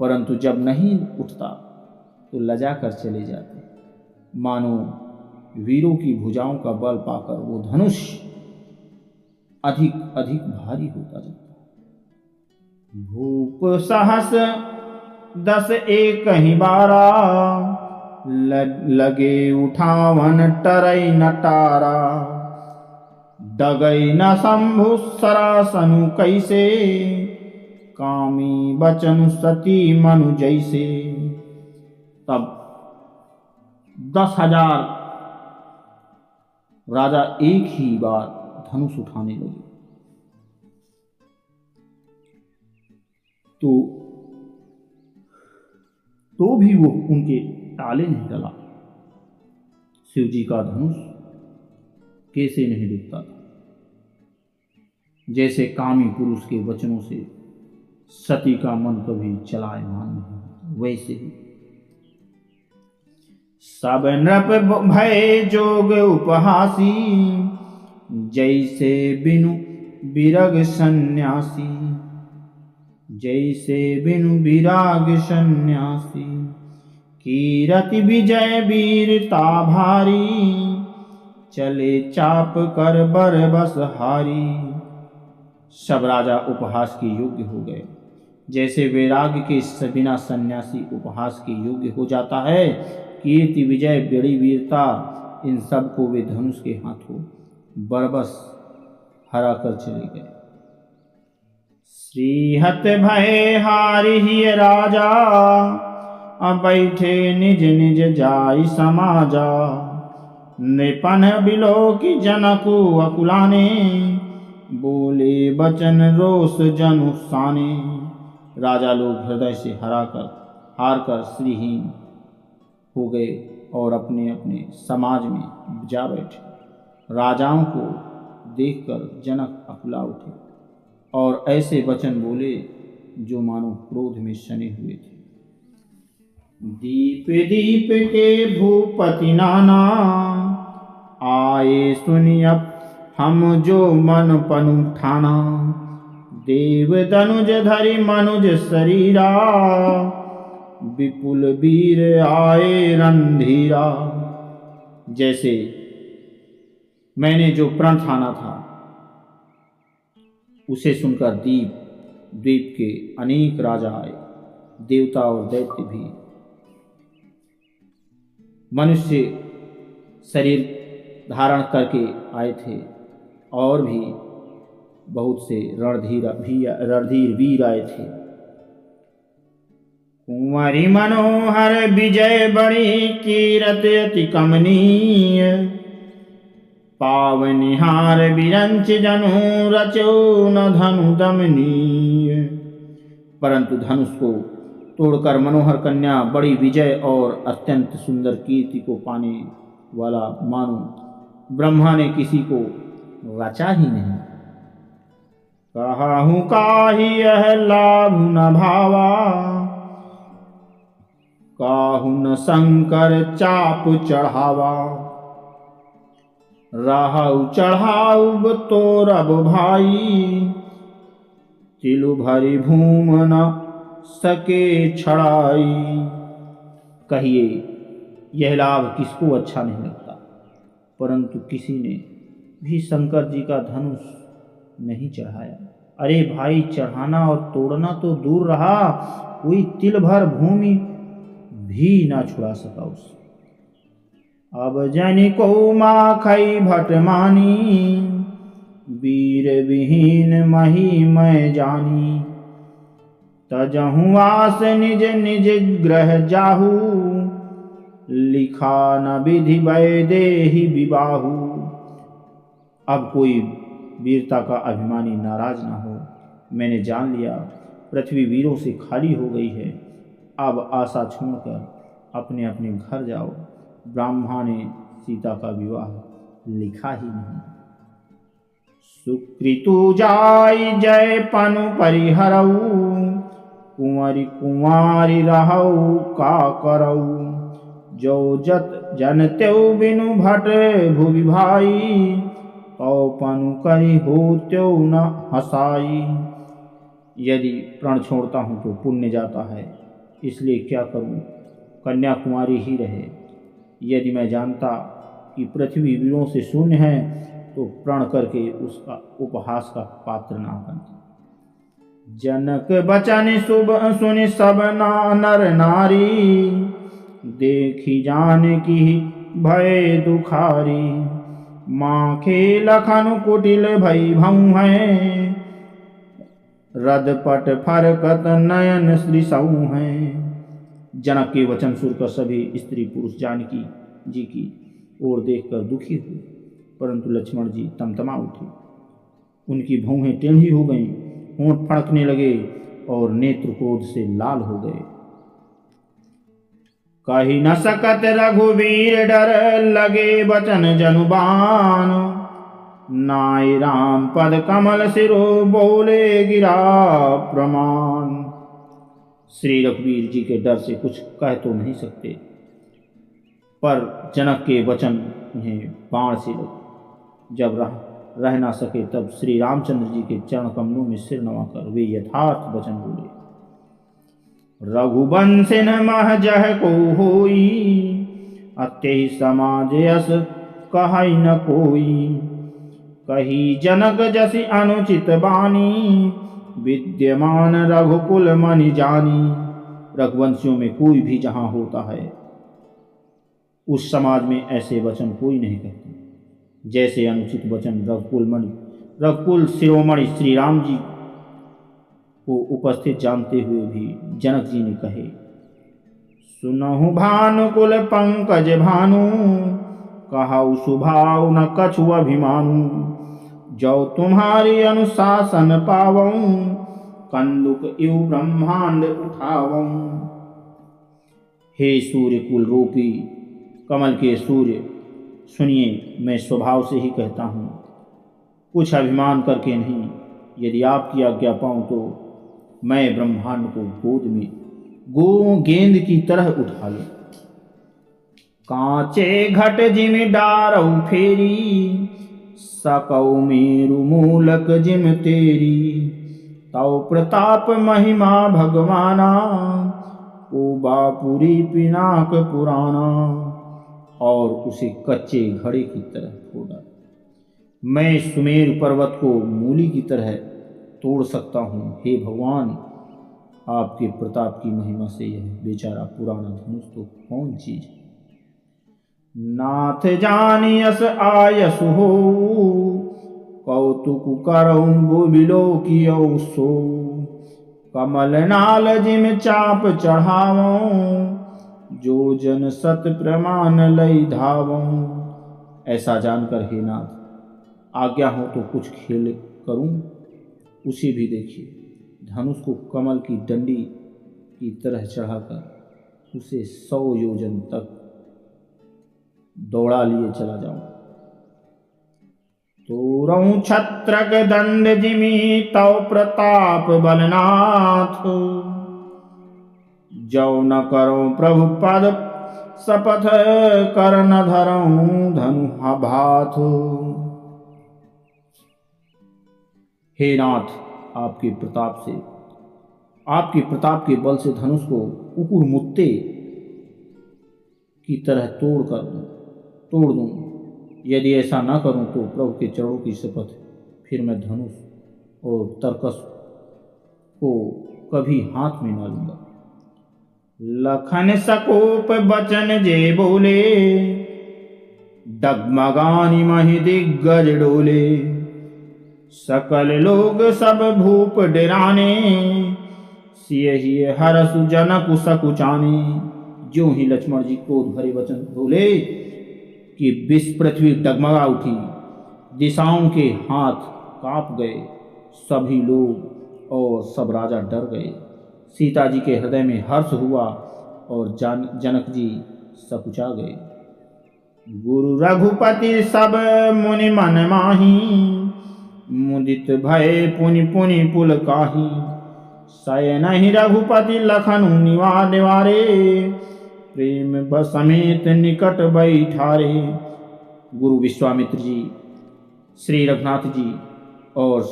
परंतु जब नहीं उठता तो लजा कर चले जाते। मानो वीरों की भुजाओं का बल पाकर वो धनुष अधिक अधिक भारी होता जाता है। भूप सहस 10 एक ही बारा, लगे उठावन टरई न टारा। डगई न शंभु सरासनु कैसे, कामी बचन सती मनु जैसे। तब 10,000 राजा एक ही बार धनुष उठाने लगे, तो भी वो उनके ताले नहीं डला। शिव जी का धनुष कैसे नहीं डूबता था। जैसे कामी पुरुष के वचनों से सती का मन कभी चलायमान नहीं, वैसे ही सब नृप भय जोग उपहासी। जैसे बिनु विरग सन्यासी, जैसे बिनु विराग सन्यासी। कीरति विजय वीरता भारी, चले चाप कर बर बस हारी। सब राजा उपहास के योग्य हो गए। जैसे वैराग्य के बिना सन्यासी उपहास के योग्य हो जाता है, कीर्ति विजय बड़ी वीरता, इन सब को वे धनुष के हाथों बरबस हरा कर चले गए। श्रीहत भय हारि ही राजा, अब बैठे निज निज जाई समाजा। नृपन बिलो की जनकु अकुलाने, बोले बचन रोष जनु साने। राजा लोग हृदय से हार कर श्रीहीन हो गए और अपने अपने समाज में जा बैठे। राजाओं को देखकर जनक अकुला उठे और ऐसे वचन बोले जो मानो क्रोध में सने हुए थे। दीप दीप के भूपति नाना, आए सुनिय हम जो मन पनु ठाना। देव धनुज धरि मनुज शरीरा, विपुल वीर आए रणधीरा। जैसे मैंने जो प्रण ठाना था, उसे सुनकर द्वीप के अनेक राजा आए। देवता और दैत्य भी, मनुष्य शरीर धारण करके आए थे और भी बहुत से रणधीर वीर आए थे। कुंवरी मनोहर विजय बड़ी, कीरत अति कमनीय। पावनिहार विरंच जनु, रचो न धनु दमनीय। परंतु धनुष को तोड़कर मनोहर कन्या, बड़ी विजय और अत्यंत सुंदर कीर्ति को पाने वाला मानो ब्रह्मा ने किसी को रचा ही नहीं। कहूँ काहि यह लाभ न भावा, काहू न शंकर चाप चढ़ावा। राहु चढ़ाऊ तोरब भाई, तिलु भरी भूम न सके छड़ाई। कहिए यह लाभ किसको अच्छा नहीं लगता। परंतु किसी ने भी शंकर जी का धनुष नहीं चढ़ाया। अरे भाई, चढ़ाना और तोड़ना तो दूर रहा, कोई तिल भर भूमि भी ना छुड़ा सका उससे। अब जनि को माखई भट मानी, वीर विहीन मही मैं जानी। तजहु आस निज निज ग्रह जाहू, लिखा न विधि वैदेही विबाहु। अब कोई वीरता का अभिमानी नाराज ना हो। मैंने जान लिया पृथ्वी वीरों से खाली हो गई है। अब आशा छोड़कर अपने अपने घर जाओ। ब्रह्मा ने सीता का विवाह लिखा ही नहीं। सुकृतु जाय जय पनु परिहरऊ, कुंवरी कुंवारी रहऊ का करऊ। जो जत जन त्यौ बिनु भट भुवि भाई, तौ पनु करी हो त्यो न हसाई। यदि प्रण छोड़ता हूँ तो पुण्य जाता है, इसलिए क्या करूँ, कन्याकुमारी ही रहे। यदि मैं जानता कि पृथ्वी वीरों से शून्य है तो प्रण करके उसका उपहास का पात्र ना बनता। जनक बचन शुभ सुनि सब नर नारी, देखी जान की भय दुखारी। माखे लखन कुटिल भई भऊ हैं, रदपट फरकत नयन श्री सऊ हैं। जनक के वचन सुनकर सभी स्त्री पुरुष जानकी जी की ओर देखकर दुखी हुए, परंतु लक्ष्मण जी तमतमा उठे। उनकी भौहें टेढ़ी हो गईं, होंठ फड़कने लगे और नेत्र क्रोध से लाल हो गए। कही न सकत रघुवीर डर, लगे बचन जनुबान। नाई राम पद कमल सिरो, बोले गिरा प्रमाण। श्री रघुवीर जी के डर से कुछ कह तो नहीं सकते, पर जनक के वचन उन्हें बाण से लगे। जब रह ना सके तब श्री रामचंद्र जी के चरण कमलों में सिर नवाकर वे यथार्थ वचन बोले। रघुवंशन मह जह को होई, अत्यहि समाज यस कहई न कोई। कही जनक जसि अनुचित बानी, विद्यमान रघुकुल मनि जानी। रघुवंशियों में कोई भी जहां होता है, उस समाज में ऐसे वचन कोई नहीं कहते जैसे अनुचित वचन रघुकुल शिरोमणि श्री राम जी को उपस्थित जानते हुए भी जनक जी ने कहे। सुनहु भानुकुल पंकज भानु, कहु सुभाव न कछु अभिमानु। जो तुम्हारी अनुशासन पावऊं, कंदुक इव ब्रह्मांड उठावऊं। हे सूर्य कुल रूपी कमल के सूर्य, सुनिए, मैं स्वभाव से ही कहता हूँ, कुछ अभिमान करके नहीं। यदि आपकी आज्ञा पाऊँ तो मैं ब्रह्मांड को गोद में गेंद की तरह उठा लूं। कांचे घट जिम डारऊ फेरी, सकऊ मेरु मूलक जिम तेरी। तौ प्रताप महिमा भगवाना, ओ बापुरी पिनाक पुराना। और उसे कच्चे घड़े की तरह फोड़ा। मैं सुमेर पर्वत को मूली की तरह तोड़ सकता हूँ। हे भगवान, आपके प्रताप की महिमा से यह बेचारा पुराना धनुष तो कौन चीज है। नाथ जानियस आयस हो, कौतुक करऊं बिलो कियो सो। कमल नाल जिम चाप चढ़ावऊं, जो जन सत प्रमाण लई धावऊं। ऐसा जानकर हे नाथ, आज्ञा हो तो कुछ खेल करूं। उसे भी देखिए, धनुष को कमल की डंडी की तरह चढ़ाकर उसे 100 योजन तक दौड़ा लिए चला जाऊं। तोरऊं छत्रक दंड जिमी, तव प्रताप बलनाथ। जो न करो प्रभु पद शपथ, कर न धरऊं धनु भाथ। हे नाथ, आपके प्रताप के बल से धनुष को कुकुर मुत्ते की तरह तोड़ दूं। यदि ऐसा न करूं तो प्रभु के चरणों की शपथ, फिर मैं धनुष और तरकस को कभी हाथ में न लूंगा। लखन सकोप बचन जे बोले, डगमगानी महि दिग्गज डोले। सकल लोग सब भूप डराने, सियहि हरसु जनक सकुचाने। ज्यों ही लक्ष्मण जी क्रोध भरे वचन बोले कि विश्व पृथ्वी डगमगा उठी, दिशाओं के हाथ कांप गए, सभी लोग और सब राजा डर गए। सीता जी के हृदय में हर्ष हुआ और जनक जी सकुचा गए। गुरु रघुपति सब मुनि मन माही, मुदित भय पुनि पुनि पुल काही। शयनहि रघुपति लखन निवारे, प्रेम समेत निकट बैठारे। गुरु विश्वामित्र जी, श्री रघुनाथ जी और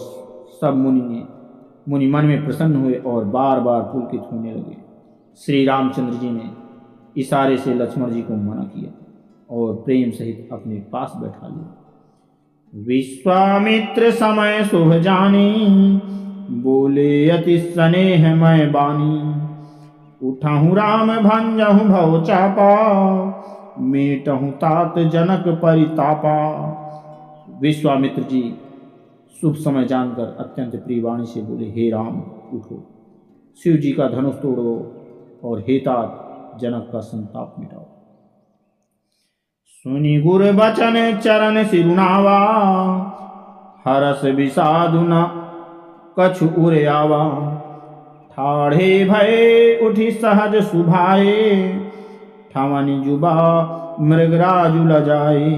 सब मुनि मन में प्रसन्न हुए और बार बार पुलकित होने लगे। श्री रामचंद्र जी ने इशारे से लक्ष्मण जी को मना किया और प्रेम सहित अपने पास बैठा लिया। विश्वामित्र समय शुभ जानी, बोले अति स्नेह मैं बानी। उठाहूँ राम भंजहूँ भव चापा, मेटहूँ तात जनक परितापा। विश्वामित्र जी शुभ समय जानकर अत्यंत प्रिय वाणी से बोले, हे राम उठो, शिव जी का धनुष तोड़ो और हे तात जनक का संताप मिटाओ। सुनि गुर बचन चरण सिरुनावा, हरस विषादु न कछु उर आवा। ठाढ़े भय उठी सहज सुभाए, ठवनि जुबा मृगराजु लजाए।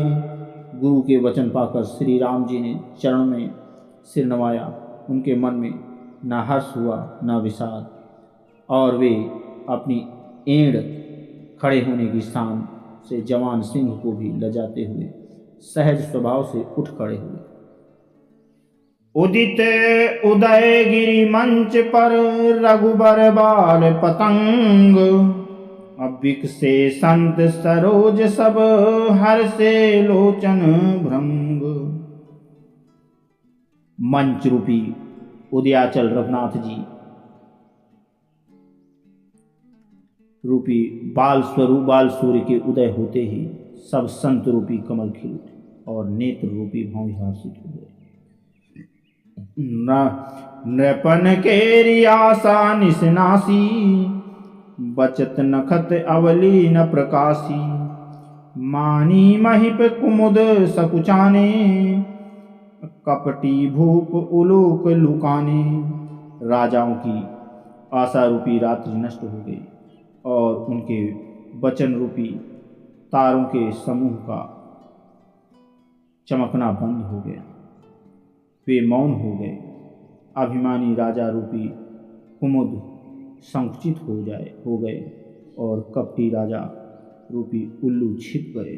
गुरु के वचन पाकर श्री राम जी ने चरण में सिर नवाया। उनके मन में न हर्ष हुआ न विषाद, और वे अपनी एड़ खड़े होने की स्थान से जवान सिंह को भी लजाते हुए सहज स्वभाव से उठ खड़े हुए। उदित उदय गिरि मंच पर, रघुबर बाल पतंग। अविकसे संत सरोज सब, हर्षे लोचन भृंग। मंच रूपी उदयाचल रघुनाथ जी रूपी बाल सूर्य के उदय होते ही सब संत रूपी कमल खिल उठे और नेत्र रूपी भाव हर्षित हो गए। नृपन के रियासा निसनासी, बचत नखत अवली न प्रकाशी। मानी महिप कुमुद सकुचाने, कपटी भूप उलोक लुकाने। राजाओं की आशा रूपी रात्रि नष्ट हो गई और उनके वचन रूपी तारों के समूह का चमकना बंद हो गया, वे मौन हो गए। अभिमानी राजा रूपी कुमुद संकुचित हो गए और कपटी राजा रूपी उल्लू छिप गए।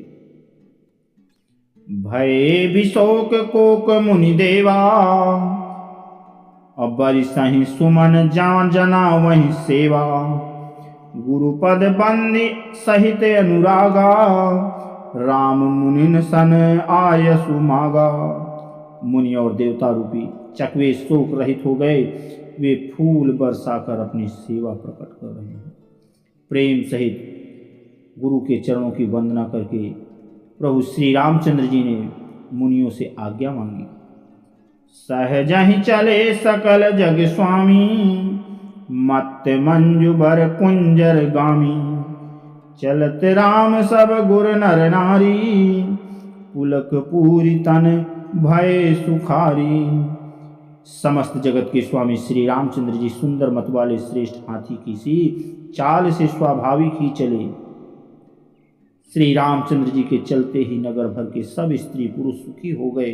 भय विशोक कोक मुनि देवा, अबर सही सुमन जान जना वही सेवा। गुरुपद बंदी सहित अनुरागा, राम मुनिन सन आय सुमागा। मुनि और देवता रूपी चकवे शोक रहित हो गए, वे फूल बरसाकर अपनी सेवा प्रकट कर रहे हैं। प्रेम सहित गुरु के चरणों की वंदना करके प्रभु श्री रामचंद्र जी ने मुनियों से आज्ञा मांगी। सहज ही चले सकल जग स्वामी, मत मंजु बर कुंजर गामी। चलत राम सब गुर नर नारी, पुलक पूरी तन भय सुखारी। समस्त जगत के स्वामी श्री रामचंद्र जी सुंदर मत वाले श्रेष्ठ हाथी की सी चाल से स्वाभाविक ही चले। श्री रामचंद्र जी के चलते ही नगर भर के सब स्त्री पुरुष सुखी हो गए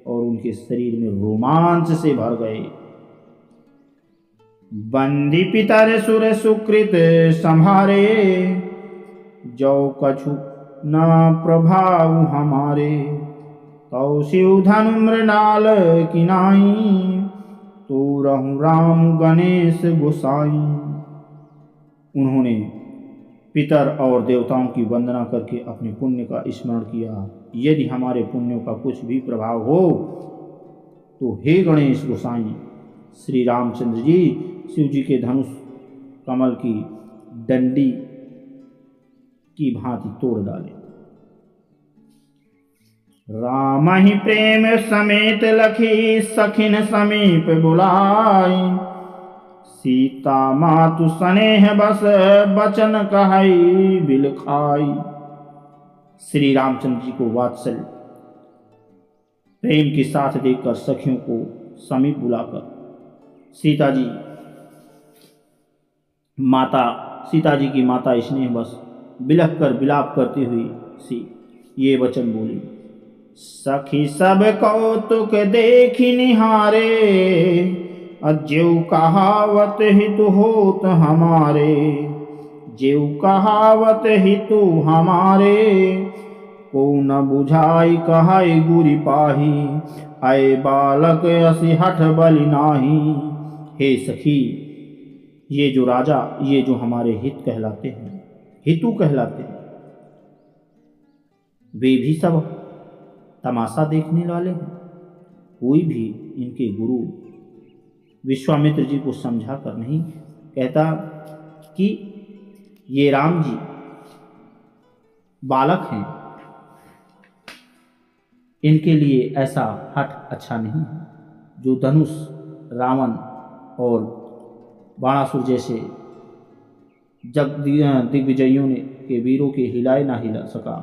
और उनके शरीर में रोमांच से भर गए। बंदी पितर सुर सुकृत संहारे, जो कछु न प्रभाव हमारे। तौ शिव धनु मृणाल किनाई, तो रहु राम गणेश गोसाई। उन्होंने पितर और देवताओं की वंदना करके अपने पुण्य का स्मरण किया यदि हमारे पुण्यों का कुछ भी प्रभाव हो तो हे गणेश गोसाई, श्री रामचंद्र जी शिव जी के धनुष कमल की डंडी की भांति तोड़ डाले। राम ही प्रेम समेत लखी सखिन समीप बुलाई, सीता मातु स्नेह बस बचन कहई बिल खाई। श्री रामचंद्र जी को वात्सल्य प्रेम के साथ देखकर सखियों को समीप बुलाकर सीता जी की माता स्नेह बस बिलख कर विलाप करती हुई सी ये वचन बोली, सखी सब कौतुक देखी निहारे, ज्यों कहावत हितु होत हमारे, ज्यों कहावत हितु हमारे, को न बुझाई कहाई गुरी पाही, आए बालक असि हठ बलि नाही। हे सखी, ये जो राजा, ये जो हमारे हित कहलाते हैं, हितु कहलाते हैं, वे भी सब तमाशा देखने वाले हैं। कोई भी इनके गुरु विश्वामित्र जी को समझा कर नहीं कहता कि ये राम जी बालक हैं, इनके लिए ऐसा हठ अच्छा नहीं है। जो धनुष रावण और बाणासुर जैसे दिग्विजयों ने के वीरों के हिलाए ना हिला सका,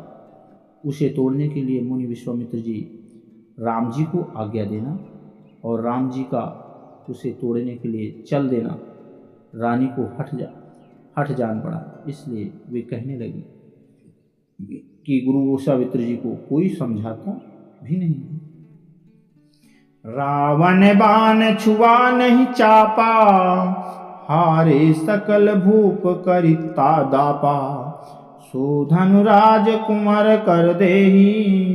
उसे तोड़ने के लिए मुनि विश्वामित्र जी राम जी को आज्ञा देना और राम जी का उसे तोड़ने के लिए चल देना रानी को हठ जान पड़ा। इसलिए वे कहने लगी कि गुरु विश्वामित्र जी को कोई समझाता भी नहीं। रावण बाण छुआ नहीं चापा, हारे सकल भूप करिता दापा, सो धनुराज कुमार कर देही,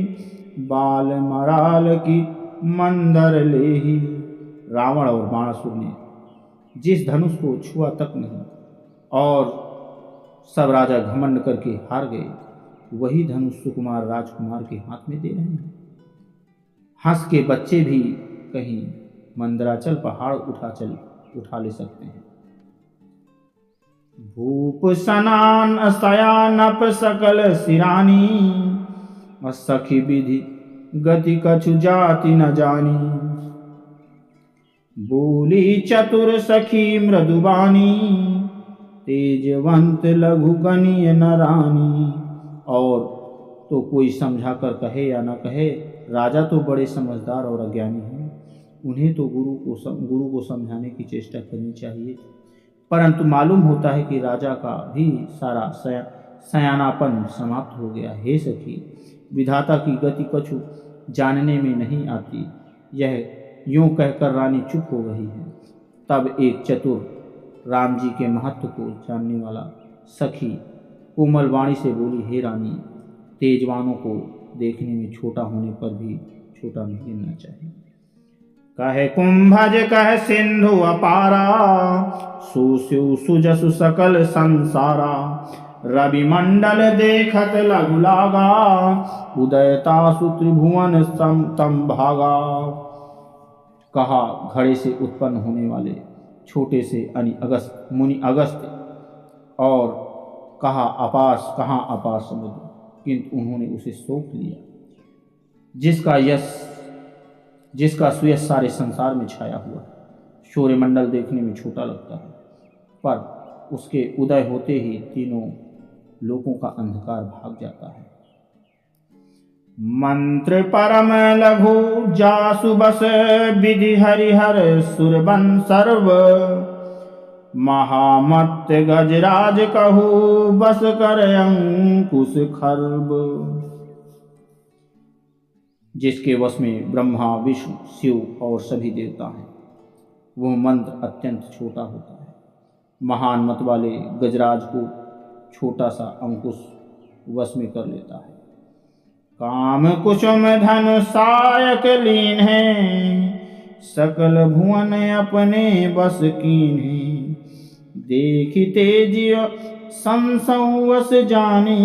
बाल मराल की मंदर लेही। रावण और बाणासुर ने जिस धनुष को छुआ तक नहीं और सब राजा घमंड करके हार गए, वही धनुष सुकुमार राजकुमार के हाथ में दे रहे हैं। हंस के बच्चे भी कहीं मंदराचल पहाड़ उठा ले सकते हैं। भूप सनान सयानप सकल सिरानी, सखी विधि गति कछु जाति न जानी, बोली चतुर सखी मृदुबानी, तेजवंत लघु गणीय न रानी। और तो कोई समझा कर कहे या न कहे, राजा तो बड़े समझदार और अज्ञानी हैं, उन्हें तो गुरु को समझाने की चेष्टा करनी चाहिए। परंतु मालूम होता है कि राजा का भी सारा सयानापन समाप्त हो गया। हे सखी, विधाता की गति कछु जानने में नहीं आती। यह यूं कहकर रानी चुप हो गई है। तब एक चतुर राम जी के महत्व को जानने वाला सखी कोमल वाणी से बोली, हे रानी, तेजवानों को देखने में छोटा होने पर भी छोटा नहीं गिनना चाहिए। कहे कुंभज कह सिंधु अपारा, सुशिव सुजसु सकल संसारा, रवि मंडल देखत लघु लागा, उदयतासु त्रिभुवन तम भागा। कहा घड़े से उत्पन्न होने वाले छोटे से मुनि अगस्त्य, और कहा अपार समुद्र, किंतु उन्होंने उसे सौंप लिया। जिसका सुयश सारे संसार में छाया हुआ है। सूर्यमंडल देखने में छोटा लगता है, पर उसके उदय होते ही तीनों लोकों का अंधकार भाग जाता है। मंत्र परम लघु जासु बस, विधि हरिहर सुरबन सर्व, महामत्य गजराज कहू बस कर अंकुश खर्ब। जिसके वश में ब्रह्मा विष्णु शिव और सभी देवता हैं, वह मंत्र अत्यंत छोटा होता है। महान मत वाले गजराज को छोटा सा अंकुश वश में कर लेता है। काम कुसुम धन सायक लीन है, सकल भुवन अपने बस कीन है, देखी तेजियो संसवस जानी,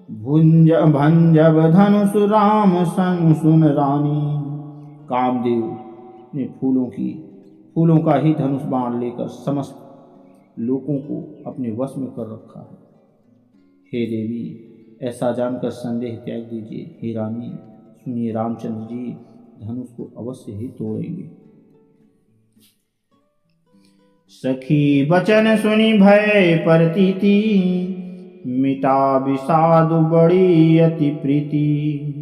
भुंज भंजब धनुष राम संग सुन रानी। कामदेव ने फूलों का ही धनुष बाण लेकर समस्त लोगों को अपने वश में कर रखा है। हे देवी, ऐसा जानकर संदेह त्याग दीजिए। हे रानी, सुनिए, रामचंद्र जी धनुष को अवश्य ही तोड़ेंगे। सखी वचन सुनी भय परतीति, मिटा विषाद बड़ी अति प्रीति।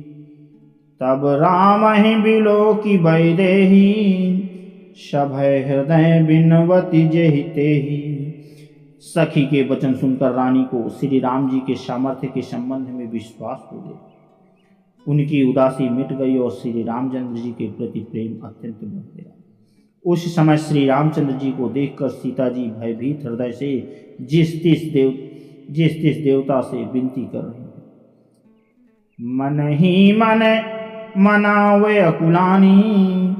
तब राम ही बिलो की बैदेही, सभय हृदय बिनवती जेहि तेहि। सखी के वचन सुनकर रानी को श्री राम जी के सामर्थ्य के संबंध में विश्वास हो गया। उनकी उदासी मिट गई और श्री रामचंद्र जी के प्रति प्रेम अत्यंत बढ़ गया। उस समय श्री रामचंद्र जी को देखकर सीता जी भयभीत हृदय से जिस तिस देवता से विनती कर रही है। मन ही मन मनावे अकुलानी,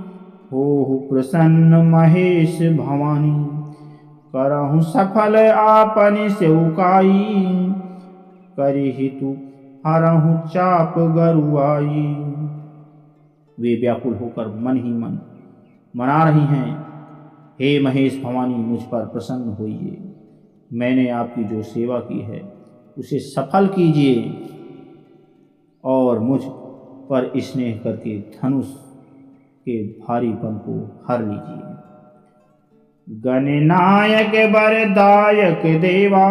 हो प्रसन्न महेश भवानी। करहु सफल आपनि सेवकाई, करिहि तू हरहु चाप गरुआई। वे व्याकुल होकर मन ही मन मना रही हैं, हे महेश भवानी, मुझ पर प्रसन्न होइए। मैंने आपकी जो सेवा की है उसे सफल कीजिए और मुझ पर स्नेह करके धनुष के भारीपन को हर लीजिए। गणनायक वरदायक देवा,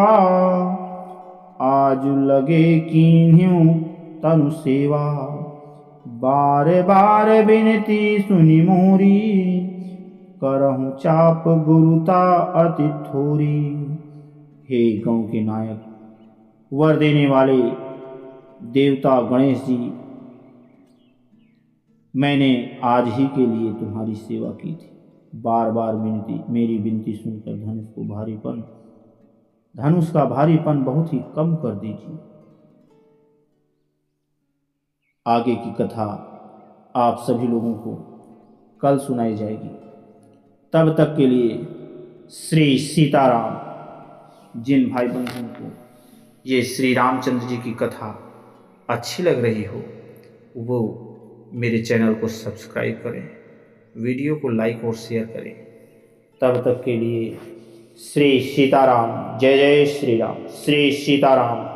आज लगे कीन्ह्यो तनु सेवा। बार बार विनती सुनी मोरी, करहु चाप गुरुता अति थोरी। हे गौ के नायक, वर देने वाले देवता गणेश जी, मैंने आज ही के लिए तुम्हारी सेवा की थी। बार बार मेरी विनती सुनकर धनुष का भारीपन बहुत ही कम कर दीजिए। आगे की कथा आप सभी लोगों को कल सुनाई जाएगी। तब तक के लिए श्री सीताराम। जिन भाई बंधुओं को ये श्री रामचंद्र जी की कथा अच्छी लग रही हो वो मेरे चैनल को सब्सक्राइब करें, वीडियो को लाइक और शेयर करें। तब तक के लिए श्री सीताराम। जय जय श्री राम। श्री सीताराम।